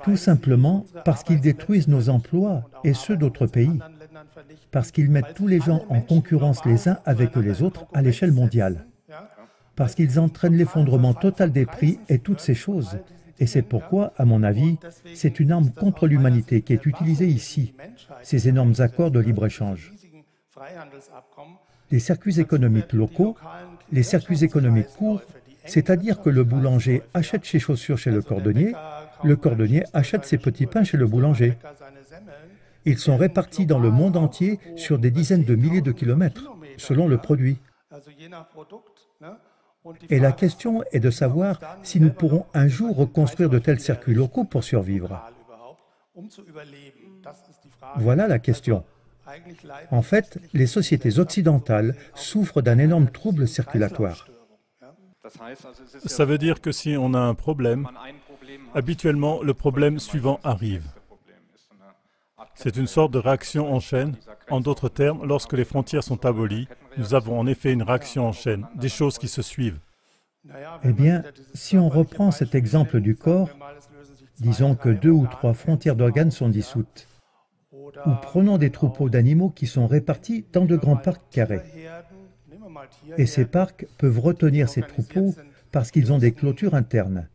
Speaker 4: Tout simplement parce qu'ils détruisent nos emplois et ceux d'autres pays, parce qu'ils mettent tous les gens en concurrence les uns avec les autres à l'échelle mondiale, parce qu'ils entraînent l'effondrement total des prix et toutes ces choses. Et c'est pourquoi, à mon avis, c'est une arme contre l'humanité qui est utilisée ici, ces énormes accords de libre-échange. Les circuits économiques locaux, les circuits économiques courts, c'est-à-dire que le boulanger achète ses chaussures chez le cordonnier achète ses petits pains chez le boulanger. Ils sont répartis dans le monde entier sur des dizaines de milliers de kilomètres, selon le produit. Et la question est de savoir si nous pourrons un jour reconstruire de tels circuits locaux pour survivre. Voilà la question. En fait, les sociétés occidentales souffrent d'un énorme trouble circulatoire.
Speaker 3: Ça veut dire que si on a un problème, habituellement, le problème suivant arrive. C'est une sorte de réaction en chaîne. En d'autres termes, lorsque les frontières sont abolies, nous avons en effet une réaction en chaîne, des choses qui se suivent.
Speaker 4: Eh bien, si on reprend cet exemple du corps, disons que 2 ou 3 frontières d'organes sont dissoutes. Ou prenons des troupeaux d'animaux qui sont répartis dans de grands parcs carrés. Et ces parcs peuvent retenir ces troupeaux parce qu'ils ont des clôtures internes.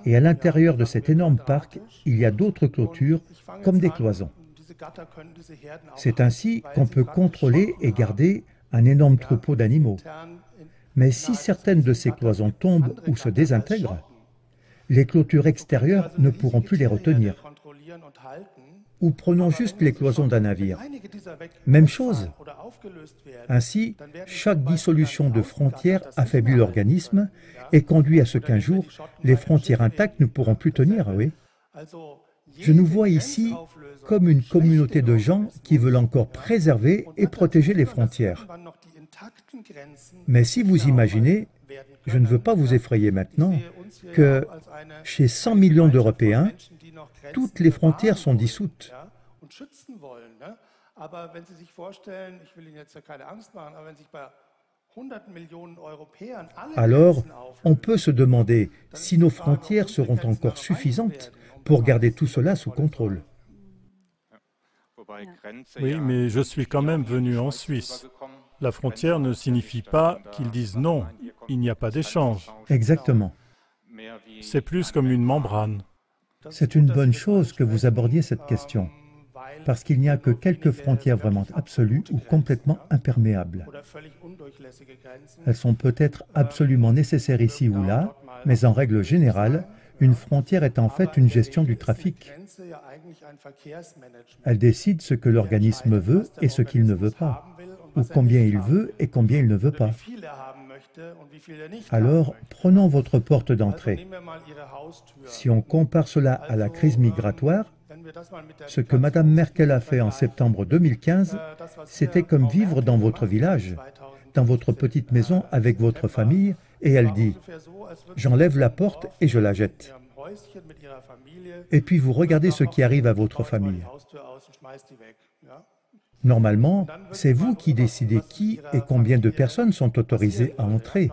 Speaker 4: Et à l'intérieur de cet énorme parc, il y a d'autres clôtures, comme des cloisons. C'est ainsi qu'on peut contrôler et garder un énorme troupeau d'animaux. Mais si certaines de ces cloisons tombent ou se désintègrent, les clôtures extérieures ne pourront plus les retenir. Ou prenons juste les cloisons d'un navire. Même chose. Ainsi, chaque dissolution de frontières affaiblit l'organisme et conduit à ce qu'un jour, les frontières intactes ne pourront plus tenir, oui. Je nous vois ici comme une communauté de gens qui veulent encore préserver et protéger les frontières. Mais si vous imaginez, je ne veux pas vous effrayer maintenant, que chez 100 millions d'Européens, toutes les frontières sont dissoutes. Alors, on peut se demander si nos frontières seront encore suffisantes pour garder tout cela sous contrôle.
Speaker 3: Oui, mais je suis quand même venu en Suisse. La frontière ne signifie pas qu'ils disent non, il n'y a pas d'échange.
Speaker 4: Exactement.
Speaker 3: C'est plus comme une membrane.
Speaker 4: C'est une bonne chose que vous abordiez cette question. parce qu'il n'y a que quelques frontières vraiment absolues ou complètement imperméables. Elles sont peut-être absolument nécessaires ici ou là, mais en règle générale, une frontière est en fait une gestion du trafic. Elle décide ce que l'organisme veut et ce qu'il ne veut pas, ou combien il veut et combien il ne veut pas. Alors, prenons votre porte d'entrée. Si on compare cela à la crise migratoire, ce que Mme Merkel a fait en septembre 2015, c'était comme vivre dans votre village, dans votre petite maison avec votre famille, et elle dit « J'enlève la porte et je la jette ». Et puis vous regardez ce qui arrive à votre famille. Normalement, c'est vous qui décidez qui et combien de personnes sont autorisées à entrer.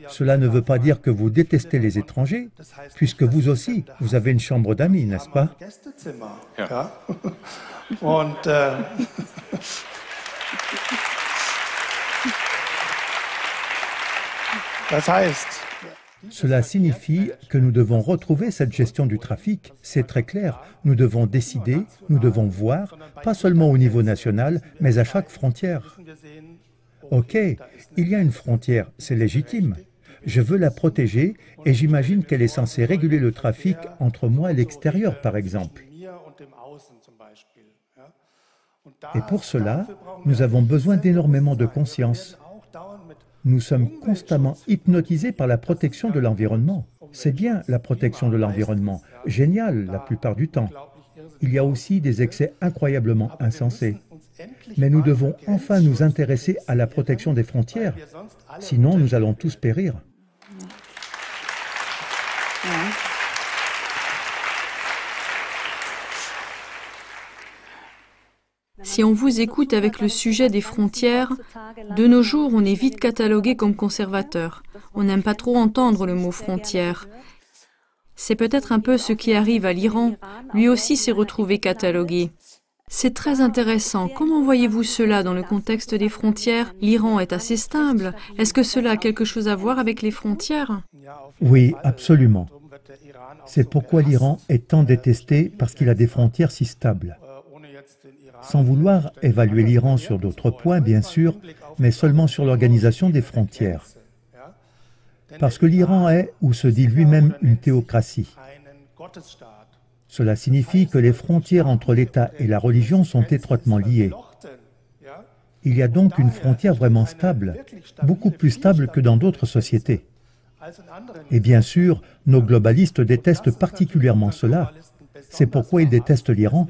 Speaker 4: Cela ne veut pas dire que vous détestez les étrangers, puisque vous aussi, vous avez une chambre d'amis, n'est-ce pas? Cela signifie que nous devons retrouver cette gestion du trafic, c'est très clair. Nous devons décider, nous devons voir, pas seulement au niveau national, mais à chaque frontière. Ok, il y a une frontière, c'est légitime. Je veux la protéger et j'imagine qu'elle est censée réguler le trafic entre moi et l'extérieur, par exemple. Et pour cela, nous avons besoin d'énormément de conscience. Nous sommes constamment hypnotisés par la protection de l'environnement. C'est bien la protection de l'environnement, génial la plupart du temps. Il y a aussi des excès incroyablement insensés. Mais nous devons enfin nous intéresser à la protection des frontières, sinon nous allons tous périr.
Speaker 5: Si on vous écoute avec le sujet des frontières, de nos jours, on est vite catalogué comme conservateur. On n'aime pas trop entendre le mot frontière. C'est peut-être un peu ce qui arrive à l'Iran. Lui aussi s'est retrouvé catalogué. C'est très intéressant. Comment voyez-vous cela dans le contexte des frontières? L'Iran est assez stable. Est-ce que cela a quelque chose à voir avec les frontières?
Speaker 4: Oui, absolument. C'est pourquoi l'Iran est tant détesté, parce qu'il a des frontières si stables. Sans vouloir évaluer l'Iran sur d'autres points, bien sûr, mais seulement sur l'organisation des frontières. Parce que l'Iran est, ou se dit lui-même, une théocratie. Cela signifie que les frontières entre l'État et la religion sont étroitement liées. Il y a donc une frontière vraiment stable, beaucoup plus stable que dans d'autres sociétés. Et bien sûr, nos globalistes détestent particulièrement cela. C'est pourquoi ils détestent l'Iran.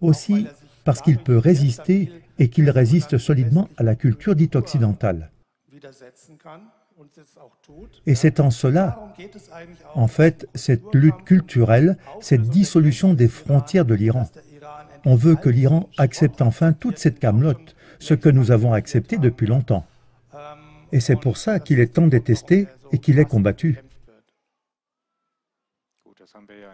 Speaker 4: Aussi parce qu'il peut résister et qu'il résiste solidement à la culture dite occidentale. Et c'est en cela, en fait, cette lutte culturelle, cette dissolution des frontières de l'Iran. On veut que l'Iran accepte enfin toute cette camelote, ce que nous avons accepté depuis longtemps. Et c'est pour ça qu'il est tant détesté et qu'il est combattu.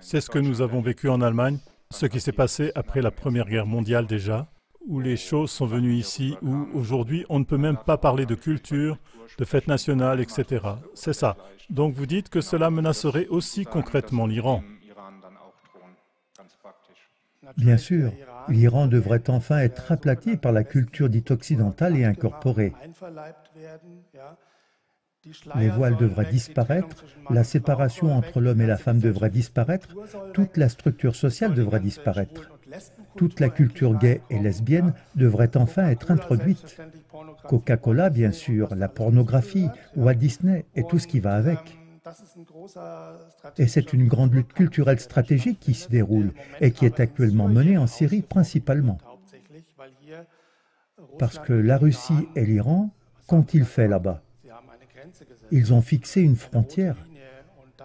Speaker 3: C'est ce que nous avons vécu en Allemagne, ce qui s'est passé après la Première Guerre mondiale déjà, où les choses sont venues ici, où aujourd'hui on ne peut même pas parler de culture, de fêtes nationales, etc. C'est ça. Donc vous dites que cela menacerait aussi concrètement l'Iran.
Speaker 4: Bien sûr, l'Iran devrait enfin être aplati par la culture dite occidentale et incorporée. Les voiles devraient disparaître, la séparation entre l'homme et la femme devrait disparaître, toute la structure sociale devrait disparaître. Toute la culture gay et lesbienne devrait enfin être introduite. Coca-Cola, bien sûr, la pornographie, Walt Disney et tout ce qui va avec. Et c'est une grande lutte culturelle stratégique qui s'y déroule et qui est actuellement menée en Syrie principalement. Parce que la Russie et l'Iran, qu'ont-ils fait là-bas? Ils ont fixé une frontière,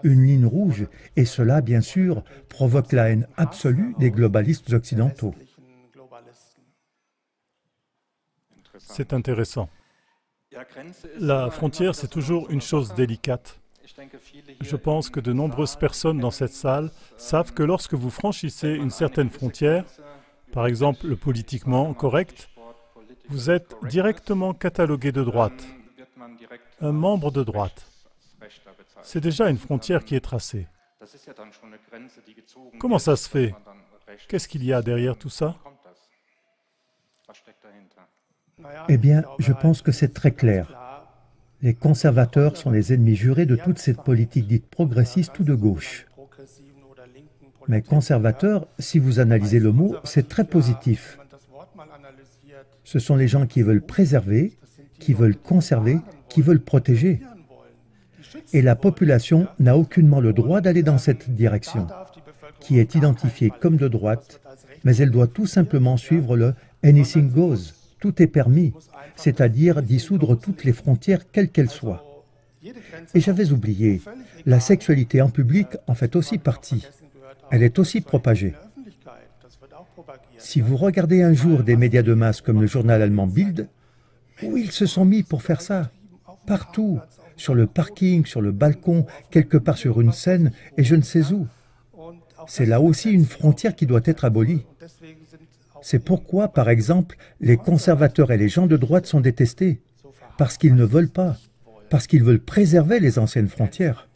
Speaker 4: une ligne rouge, et cela, bien sûr, provoque la haine absolue des globalistes occidentaux.
Speaker 3: C'est intéressant. La frontière, c'est toujours une chose délicate. Je pense que de nombreuses personnes dans cette salle savent que lorsque vous franchissez une certaine frontière, par exemple le politiquement correct, vous êtes directement catalogué de droite, un membre de droite. C'est déjà une frontière qui est tracée. Comment ça se fait? Qu'est-ce qu'il y a derrière tout ça?
Speaker 4: Eh bien, je pense que c'est très clair. Les conservateurs sont les ennemis jurés de toute cette politique dite progressiste ou de gauche. Mais conservateurs, si vous analysez le mot, c'est très positif. Ce sont les gens qui veulent préserver, qui veulent conserver, qui veulent protéger. Et la population n'a aucunement le droit d'aller dans cette direction, qui est identifiée comme de droite, mais elle doit tout simplement suivre le « anything goes », tout est permis, c'est-à-dire dissoudre toutes les frontières, quelles qu'elles soient. Et j'avais oublié, la sexualité en public en fait aussi partie. Elle est aussi propagée. Si vous regardez un jour des médias de masse comme le journal allemand Bild, où ils se sont mis pour faire ça, partout, sur le parking, sur le balcon, quelque part sur une scène, et je ne sais où. C'est là aussi une frontière qui doit être abolie. C'est pourquoi, par exemple, les conservateurs et les gens de droite sont détestés, parce qu'ils ne veulent pas, parce qu'ils veulent préserver les anciennes frontières.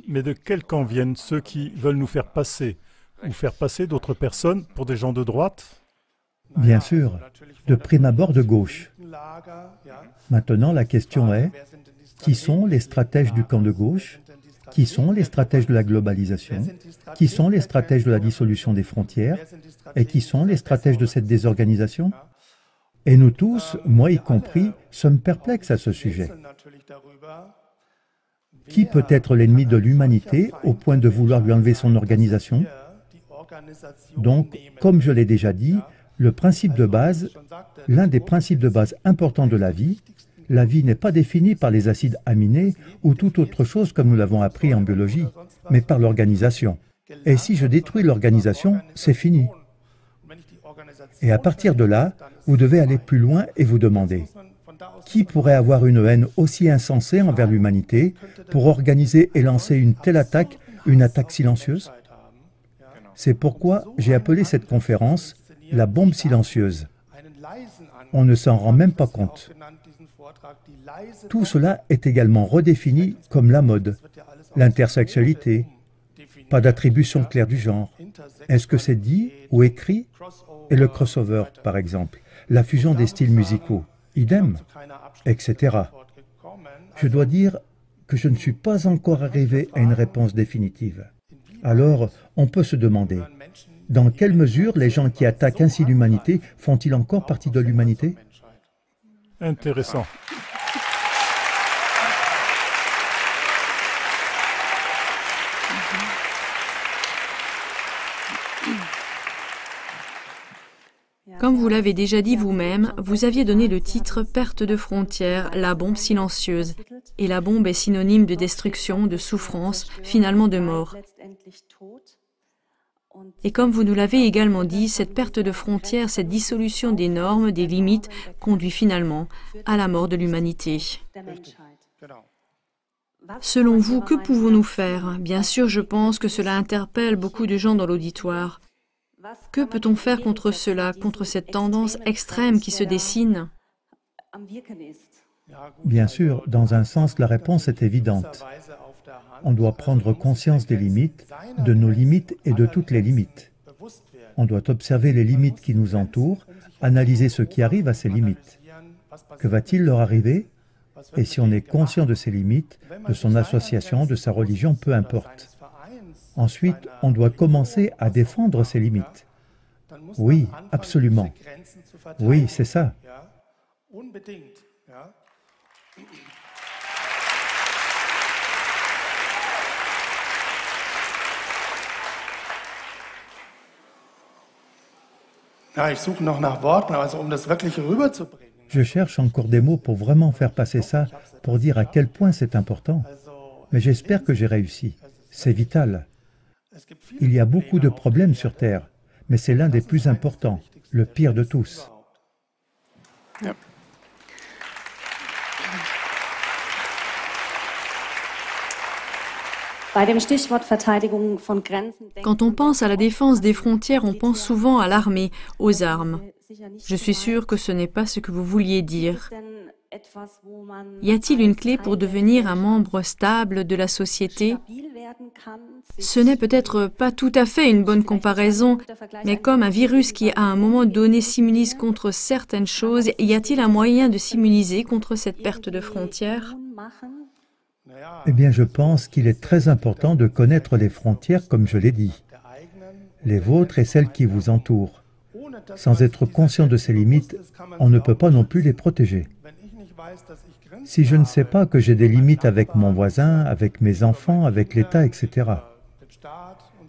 Speaker 3: Mais de quel camp viennent ceux qui veulent nous faire passer, ou faire passer d'autres personnes pour des gens de droite?
Speaker 4: Bien sûr, de prime abord de gauche. Maintenant, la question est, qui sont les stratèges du camp de gauche? Qui sont les stratèges de la globalisation? Qui sont les stratèges de la dissolution des frontières? Et qui sont les stratèges de cette désorganisation? Et nous tous, moi y compris, sommes perplexes à ce sujet. Qui peut être l'ennemi de l'humanité au point de vouloir lui enlever son organisation? Donc, comme je l'ai déjà dit, le principe de base, l'un des principes de base importants de la vie n'est pas définie par les acides aminés ou toute autre chose comme nous l'avons appris en biologie, mais par l'organisation. Et si je détruis l'organisation, c'est fini. Et à partir de là, vous devez aller plus loin et vous demander, qui pourrait avoir une haine aussi insensée envers l'humanité pour organiser et lancer une telle attaque, une attaque silencieuse? C'est pourquoi j'ai appelé cette conférence « La bombe silencieuse ». On ne s'en rend même pas compte. Tout cela est également redéfini comme la mode, l'intersexualité, pas d'attribution claire du genre. Est-ce que c'est dit ou écrit? Et le crossover, par exemple, la fusion des styles musicaux, idem, etc. Je dois dire que je ne suis pas encore arrivé à une réponse définitive. Alors, on peut se demander, dans quelle mesure les gens qui attaquent ainsi l'humanité font-ils encore partie de l'humanité?
Speaker 3: Intéressant.
Speaker 5: Comme vous l'avez déjà dit vous-même, vous aviez donné le titre « Perte de frontières, la bombe silencieuse ». Et la bombe est synonyme de destruction, de souffrance, finalement de mort. Et comme vous nous l'avez également dit, cette perte de frontières, cette dissolution des normes, des limites, conduit finalement à la mort de l'humanité. Selon vous, que pouvons-nous faire? Bien sûr, je pense que cela interpelle beaucoup de gens dans l'auditoire. Que peut-on faire contre cela, contre cette tendance extrême qui se dessine?
Speaker 4: Bien sûr, dans un sens, la réponse est évidente. On doit prendre conscience des limites, de nos limites et de toutes les limites. On doit observer les limites qui nous entourent, analyser ce qui arrive à ces limites. Que va-t-il leur arriver? Et si on est conscient de ses limites, de son association, de sa religion, peu importe. Ensuite, on doit commencer à défendre ses limites. Oui, absolument. Oui, c'est ça. Je cherche encore des mots pour vraiment faire passer ça, pour dire à quel point c'est important. Mais j'espère que j'ai réussi. C'est vital. Il y a beaucoup de problèmes sur Terre, mais c'est l'un des plus importants, le pire de tous.
Speaker 5: Quand on pense à la défense des frontières, on pense souvent à l'armée, aux armes. Je suis sûre que ce n'est pas ce que vous vouliez dire. Y a-t-il une clé pour devenir un membre stable de la société? Ce n'est peut-être pas tout à fait une bonne comparaison, mais comme un virus qui à un moment donné s'immunise contre certaines choses, y a-t-il un moyen de s'immuniser contre cette perte de frontières?
Speaker 4: Eh bien, je pense qu'il est très important de connaître les frontières, comme je l'ai dit, les vôtres et celles qui vous entourent. Sans être conscient de ces limites, on ne peut pas non plus les protéger. Si je ne sais pas que j'ai des limites avec mon voisin, avec mes enfants, avec l'État, etc.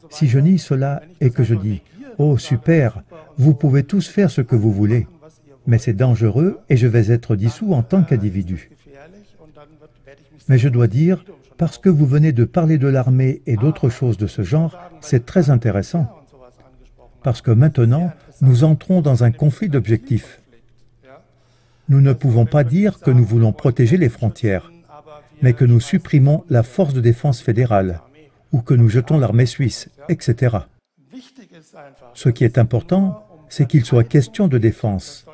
Speaker 4: Si je nie cela et que je dis « Oh, super, vous pouvez tous faire ce que vous voulez, mais c'est dangereux et je vais être dissous en tant qu'individu. » Mais je dois dire, parce que vous venez de parler de l'armée et d'autres choses de ce genre, c'est très intéressant. Parce que maintenant, nous entrons dans un conflit d'objectifs. Nous ne pouvons pas dire que nous voulons protéger les frontières, mais que nous supprimons la force de défense fédérale, ou que nous jetons l'armée suisse, etc. Ce qui est important, c'est qu'il soit question de défense,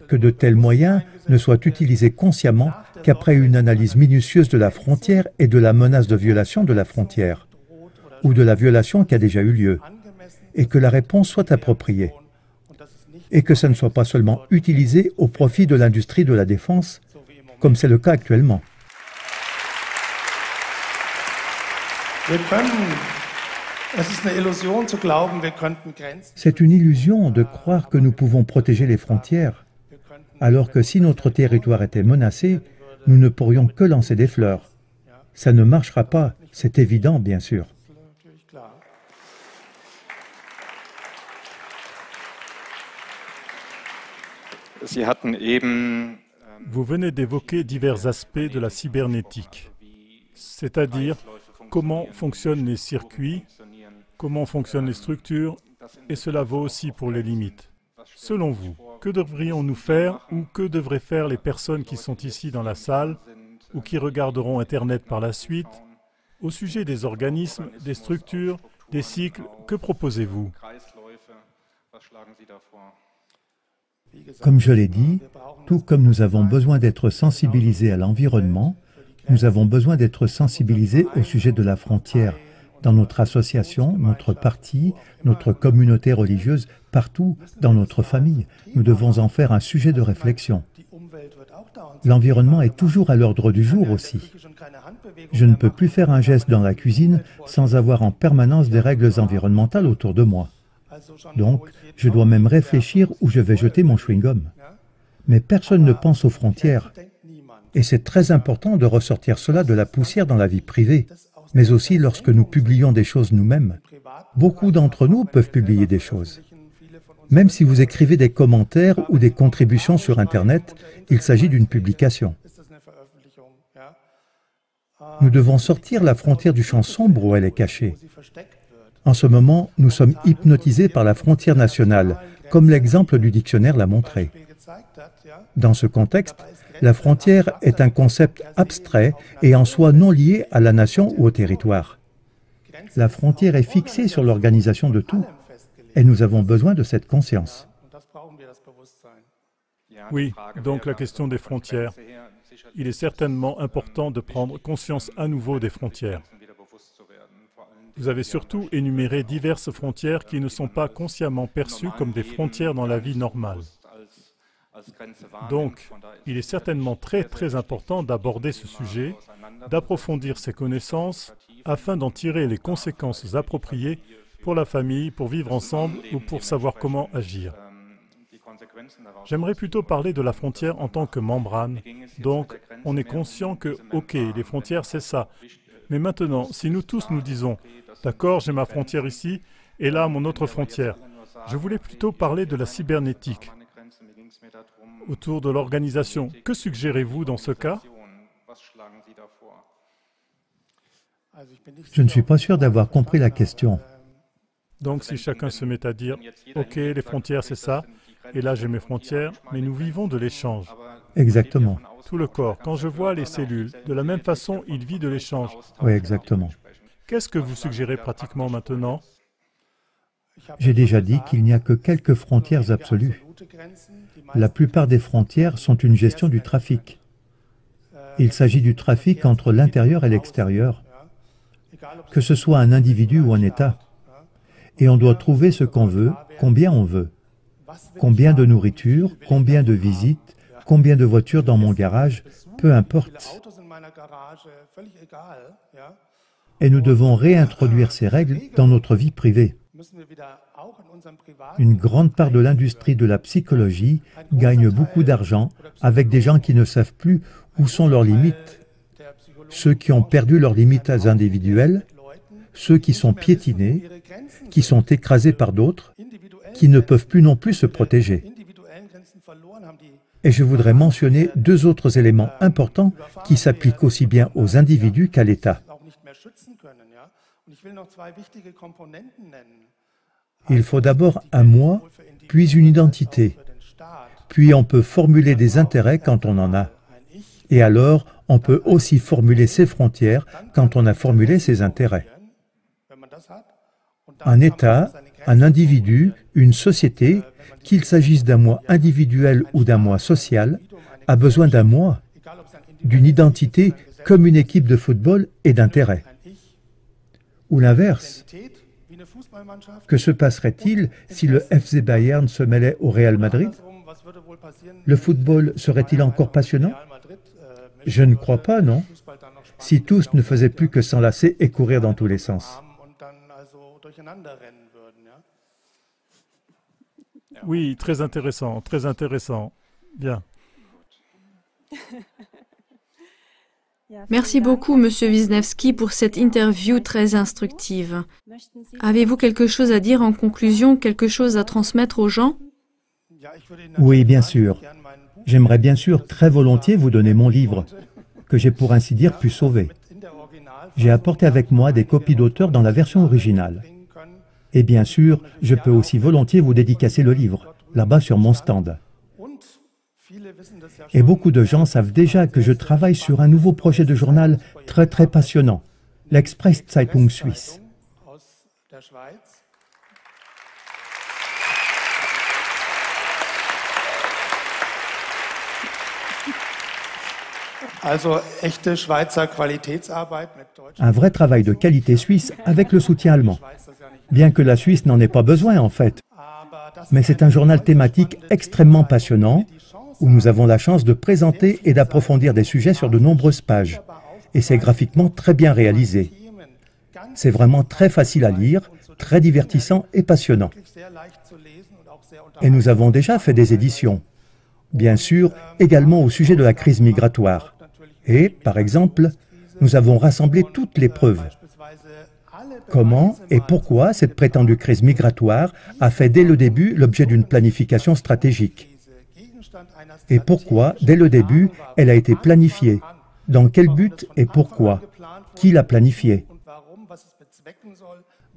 Speaker 4: que de tels moyens ne soient utilisés consciemment qu'après une analyse minutieuse de la frontière et de la menace de violation de la frontière, ou de la violation qui a déjà eu lieu, et que la réponse soit appropriée, et que ça ne soit pas seulement utilisé au profit de l'industrie de la défense, comme c'est le cas actuellement. C'est une illusion de croire que nous pouvons protéger les frontières, alors que si notre territoire était menacé, nous ne pourrions que lancer des fleurs. Ça ne marchera pas, c'est évident, bien sûr.
Speaker 3: Vous venez d'évoquer divers aspects de la cybernétique, c'est-à-dire comment fonctionnent les circuits, comment fonctionnent les structures, et cela vaut aussi pour les limites. Selon vous, que devrions-nous faire ou que devraient faire les personnes qui sont ici dans la salle ou qui regarderont Internet par la suite au sujet des organismes, des structures, des cycles? Que proposez-vous?
Speaker 4: Comme je l'ai dit, tout comme nous avons besoin d'être sensibilisés à l'environnement, nous avons besoin d'être sensibilisés au sujet de la frontière, dans notre association, notre parti, notre communauté religieuse, partout, dans notre famille. Nous devons en faire un sujet de réflexion. L'environnement est toujours à l'ordre du jour aussi. Je ne peux plus faire un geste dans la cuisine sans avoir en permanence des règles environnementales autour de moi. Donc, je dois même réfléchir où je vais jeter mon chewing-gum. Mais personne ne pense aux frontières. Et c'est très important de ressortir cela de la poussière dans la vie privée, mais aussi lorsque nous publions des choses nous-mêmes. Beaucoup d'entre nous peuvent publier des choses. Même si vous écrivez des commentaires ou des contributions sur Internet, il s'agit d'une publication. Nous devons sortir la frontière du champ sombre où elle est cachée. En ce moment, nous sommes hypnotisés par la frontière nationale, comme l'exemple du dictionnaire l'a montré. Dans ce contexte, la frontière est un concept abstrait et en soi non lié à la nation ou au territoire. La frontière est fixée sur l'organisation de tout, et nous avons besoin de cette conscience.
Speaker 3: Oui, donc la question des frontières. Il est certainement important de prendre conscience à nouveau des frontières. Vous avez surtout énuméré diverses frontières qui ne sont pas consciemment perçues comme des frontières dans la vie normale. Donc, il est certainement très important d'aborder ce sujet, d'approfondir ses connaissances, afin d'en tirer les conséquences appropriées pour la famille, pour vivre ensemble ou pour savoir comment agir. J'aimerais plutôt parler de la frontière en tant que membrane. Donc, on est conscient que, ok, les frontières c'est ça. Mais maintenant, si nous tous nous disons, d'accord, j'ai ma frontière ici, et là mon autre frontière, je voulais plutôt parler de la cybernétique. Autour de l'organisation, que suggérez-vous dans ce cas?
Speaker 4: Je ne suis pas sûr d'avoir compris la question.
Speaker 3: Donc si chacun se met à dire, ok, les frontières c'est ça, et là j'ai mes frontières, mais nous vivons de l'échange.
Speaker 4: Exactement.
Speaker 3: Tout le corps, quand je vois les cellules, de la même façon, il vit de l'échange.
Speaker 4: Oui, exactement.
Speaker 3: Qu'est-ce que vous suggérez pratiquement maintenant?
Speaker 4: J'ai déjà dit qu'il n'y a que quelques frontières absolues. La plupart des frontières sont une gestion du trafic. Il s'agit du trafic entre l'intérieur et l'extérieur, que ce soit un individu ou un État. Et on doit trouver ce qu'on veut, combien on veut. Combien de nourriture, combien de visites, combien de voitures dans mon garage, peu importe. Et nous devons réintroduire ces règles dans notre vie privée. Une grande part de l'industrie de la psychologie gagne beaucoup d'argent avec des gens qui ne savent plus où sont leurs limites. Ceux qui ont perdu leurs limites individuelles, ceux qui sont piétinés, qui sont écrasés par d'autres, qui ne peuvent plus non plus se protéger. Et je voudrais mentionner deux autres éléments importants qui s'appliquent aussi bien aux individus qu'à l'État. Il faut d'abord un moi, puis une identité. Puis on peut formuler des intérêts quand on en a. Et alors, on peut aussi formuler ses frontières quand on a formulé ses intérêts. Un État, un individu, une société, qu'il s'agisse d'un moi individuel ou d'un moi social, a besoin d'un moi, d'une identité comme une équipe de football et d'intérêts. Ou l'inverse. Que se passerait-il si le FC Bayern se mêlait au Real Madrid? Le football serait-il encore passionnant? Je ne crois pas, non. Si tous ne faisaient plus que s'enlacer et courir dans tous les sens.
Speaker 3: Oui, très intéressant, très intéressant. Bien.
Speaker 5: Merci beaucoup, Monsieur Wisniewski, pour cette interview très instructive. Avez-vous quelque chose à dire en conclusion, quelque chose à transmettre aux gens?
Speaker 4: Oui, bien sûr. J'aimerais bien sûr très volontiers vous donner mon livre, que j'ai pour ainsi dire pu sauver. J'ai apporté avec moi des copies d'auteur dans la version originale. Et bien sûr, je peux aussi volontiers vous dédicacer le livre, là-bas sur mon stand. Et beaucoup de gens savent déjà que je travaille sur un nouveau projet de journal très très passionnant, l'Express-Zeitung suisse. Un vrai travail de qualité suisse avec le soutien allemand. Bien que la Suisse n'en ait pas besoin en fait. Mais c'est un journal thématique extrêmement passionnant où nous avons la chance de présenter et d'approfondir des sujets sur de nombreuses pages. Et c'est graphiquement très bien réalisé. C'est vraiment très facile à lire, très divertissant et passionnant. Et nous avons déjà fait des éditions. Bien sûr, également au sujet de la crise migratoire. Et, par exemple, nous avons rassemblé toutes les preuves. Comment et pourquoi cette prétendue crise migratoire a fait dès le début l'objet d'une planification stratégique? Et pourquoi, dès le début, elle a été planifiée? Dans quel but et pourquoi? Qui l'a planifiée?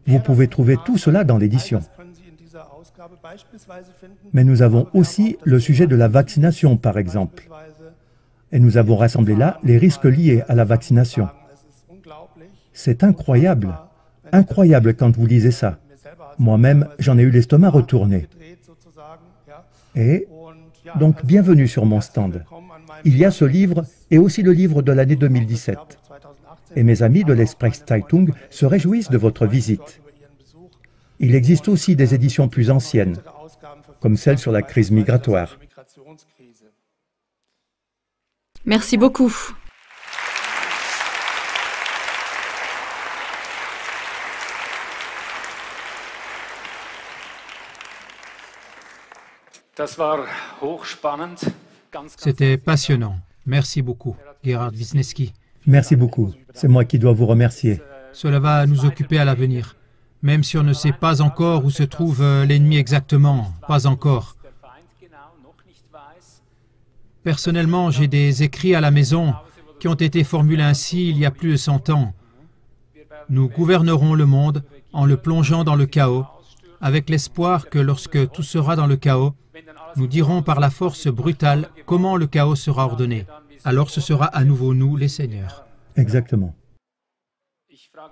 Speaker 4: Vous pouvez trouver tout cela dans l'édition. Mais nous avons aussi le sujet de la vaccination, par exemple. Et nous avons rassemblé là les risques liés à la vaccination. C'est incroyable. Incroyable quand vous lisez ça. Moi-même, j'en ai eu l'estomac retourné. Et donc, bienvenue sur mon stand. Il y a ce livre et aussi le livre de l'année 2017. Et mes amis de l'Express-Zeitung se réjouissent de votre visite. Il existe aussi des éditions plus anciennes, comme celle sur la crise migratoire.
Speaker 5: Merci beaucoup.
Speaker 1: C'était passionnant. Merci beaucoup, Gerhard Wisniewski.
Speaker 4: Merci beaucoup. C'est moi qui dois vous remercier.
Speaker 1: Cela va nous occuper à l'avenir. Même si on ne sait pas encore où se trouve l'ennemi exactement, pas encore. Personnellement, j'ai des écrits à la maison qui ont été formulés ainsi il y a plus de 100 ans. Nous gouvernerons le monde en le plongeant dans le chaos, avec l'espoir que lorsque tout sera dans le chaos, nous dirons par la force brutale comment le chaos sera ordonné. Alors ce sera à nouveau nous, les seigneurs.
Speaker 4: Exactement.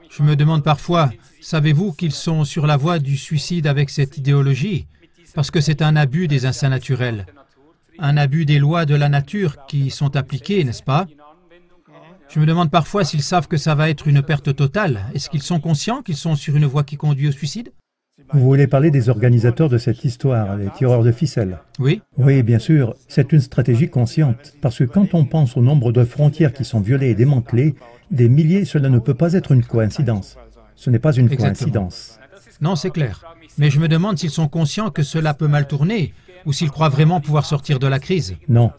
Speaker 1: Je me demande parfois, savez-vous qu'ils sont sur la voie du suicide avec cette idéologie? Parce que c'est un abus des instincts naturels, un abus des lois de la nature qui sont appliquées, n'est-ce pas? Je me demande parfois s'ils savent que ça va être une perte totale. Est-ce qu'ils sont conscients qu'ils sont sur une voie qui conduit au suicide?
Speaker 4: Vous voulez parler des organisateurs de cette histoire, les tireurs de ficelles?
Speaker 1: Oui.
Speaker 4: Oui, bien sûr, c'est une stratégie consciente, parce que quand on pense au nombre de frontières qui sont violées et démantelées, des milliers, cela ne peut pas être une coïncidence. Ce n'est pas une coïncidence.
Speaker 1: Non, c'est clair. Mais je me demande s'ils sont conscients que cela peut mal tourner, ou s'ils croient vraiment pouvoir sortir de la crise.
Speaker 4: Non.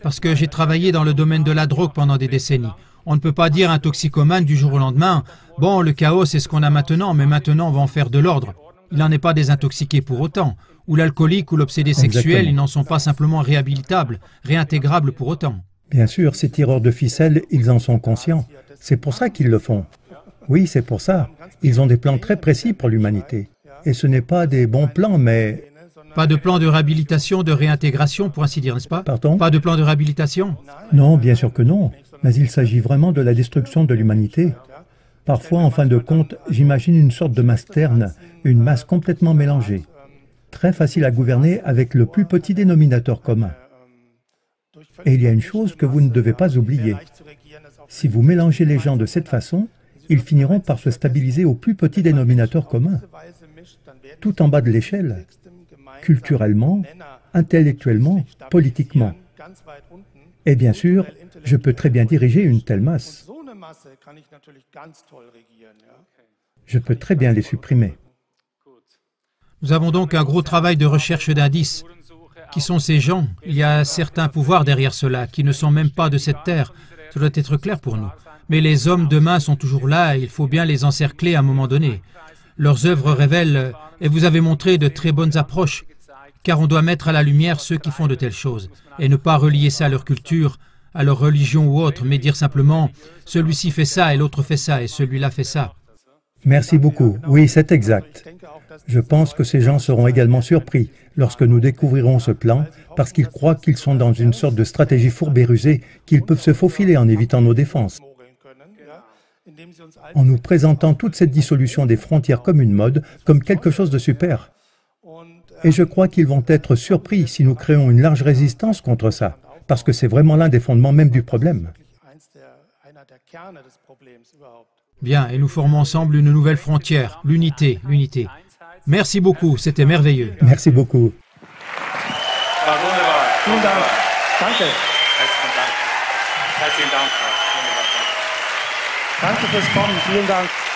Speaker 1: Parce que j'ai travaillé dans le domaine de la drogue pendant des décennies. On ne peut pas dire à un toxicomane du jour au lendemain, « Bon, le chaos, c'est ce qu'on a maintenant, mais maintenant, on va en faire de l'ordre. » Il n'en est pas désintoxiqué pour autant. Ou l'alcoolique ou l'obsédé sexuel, ils n'en sont pas simplement réhabilitables, réintégrables pour autant.
Speaker 4: Bien sûr, ces tireurs de ficelles, ils en sont conscients. C'est pour ça qu'ils le font. Oui, c'est pour ça. Ils ont des plans très précis pour l'humanité. Et ce n'est pas des bons plans, mais...
Speaker 1: Pas de plan de réhabilitation, de réintégration, pour ainsi dire, n'est-ce pas?
Speaker 4: Pardon?
Speaker 1: Pas de plan de réhabilitation?
Speaker 4: Non, bien sûr que non. Mais il s'agit vraiment de la destruction de l'humanité. Parfois, en fin de compte, j'imagine une sorte de masse terne, une masse complètement mélangée. Très facile à gouverner avec le plus petit dénominateur commun. Et il y a une chose que vous ne devez pas oublier. Si vous mélangez les gens de cette façon, ils finiront par se stabiliser au plus petit dénominateur commun. Tout en bas de l'échelle, culturellement, intellectuellement, politiquement. Et bien sûr, je peux très bien diriger une telle masse. Je peux très bien les supprimer.
Speaker 1: Nous avons donc un gros travail de recherche d'indices. Qui sont ces gens? Il y a certains pouvoirs derrière cela, qui ne sont même pas de cette terre. Ça doit être clair pour nous. Mais les hommes demain sont toujours là et il faut bien les encercler à un moment donné. Leurs œuvres révèlent, et vous avez montré de très bonnes approches, car on doit mettre à la lumière ceux qui font de telles choses, et ne pas relier ça à leur culture, à leur religion ou autre, mais dire simplement « celui-ci fait ça et l'autre fait ça et celui-là fait ça ».
Speaker 4: Merci beaucoup. Oui, c'est exact. Je pense que ces gens seront également surpris lorsque nous découvrirons ce plan, parce qu'ils croient qu'ils sont dans une sorte de stratégie fourbe et rusée, qu'ils peuvent se faufiler en évitant nos défenses. En nous présentant toute cette dissolution des frontières comme une mode, comme quelque chose de super. Et je crois qu'ils vont être surpris si nous créons une large résistance contre ça, parce que c'est vraiment l'un des fondements même du problème.
Speaker 1: Bien, et nous formons ensemble une nouvelle frontière, l'unité, l'unité. Merci beaucoup, c'était merveilleux.
Speaker 4: Merci beaucoup.
Speaker 6: Danke fürs Kommen. Vielen Dank.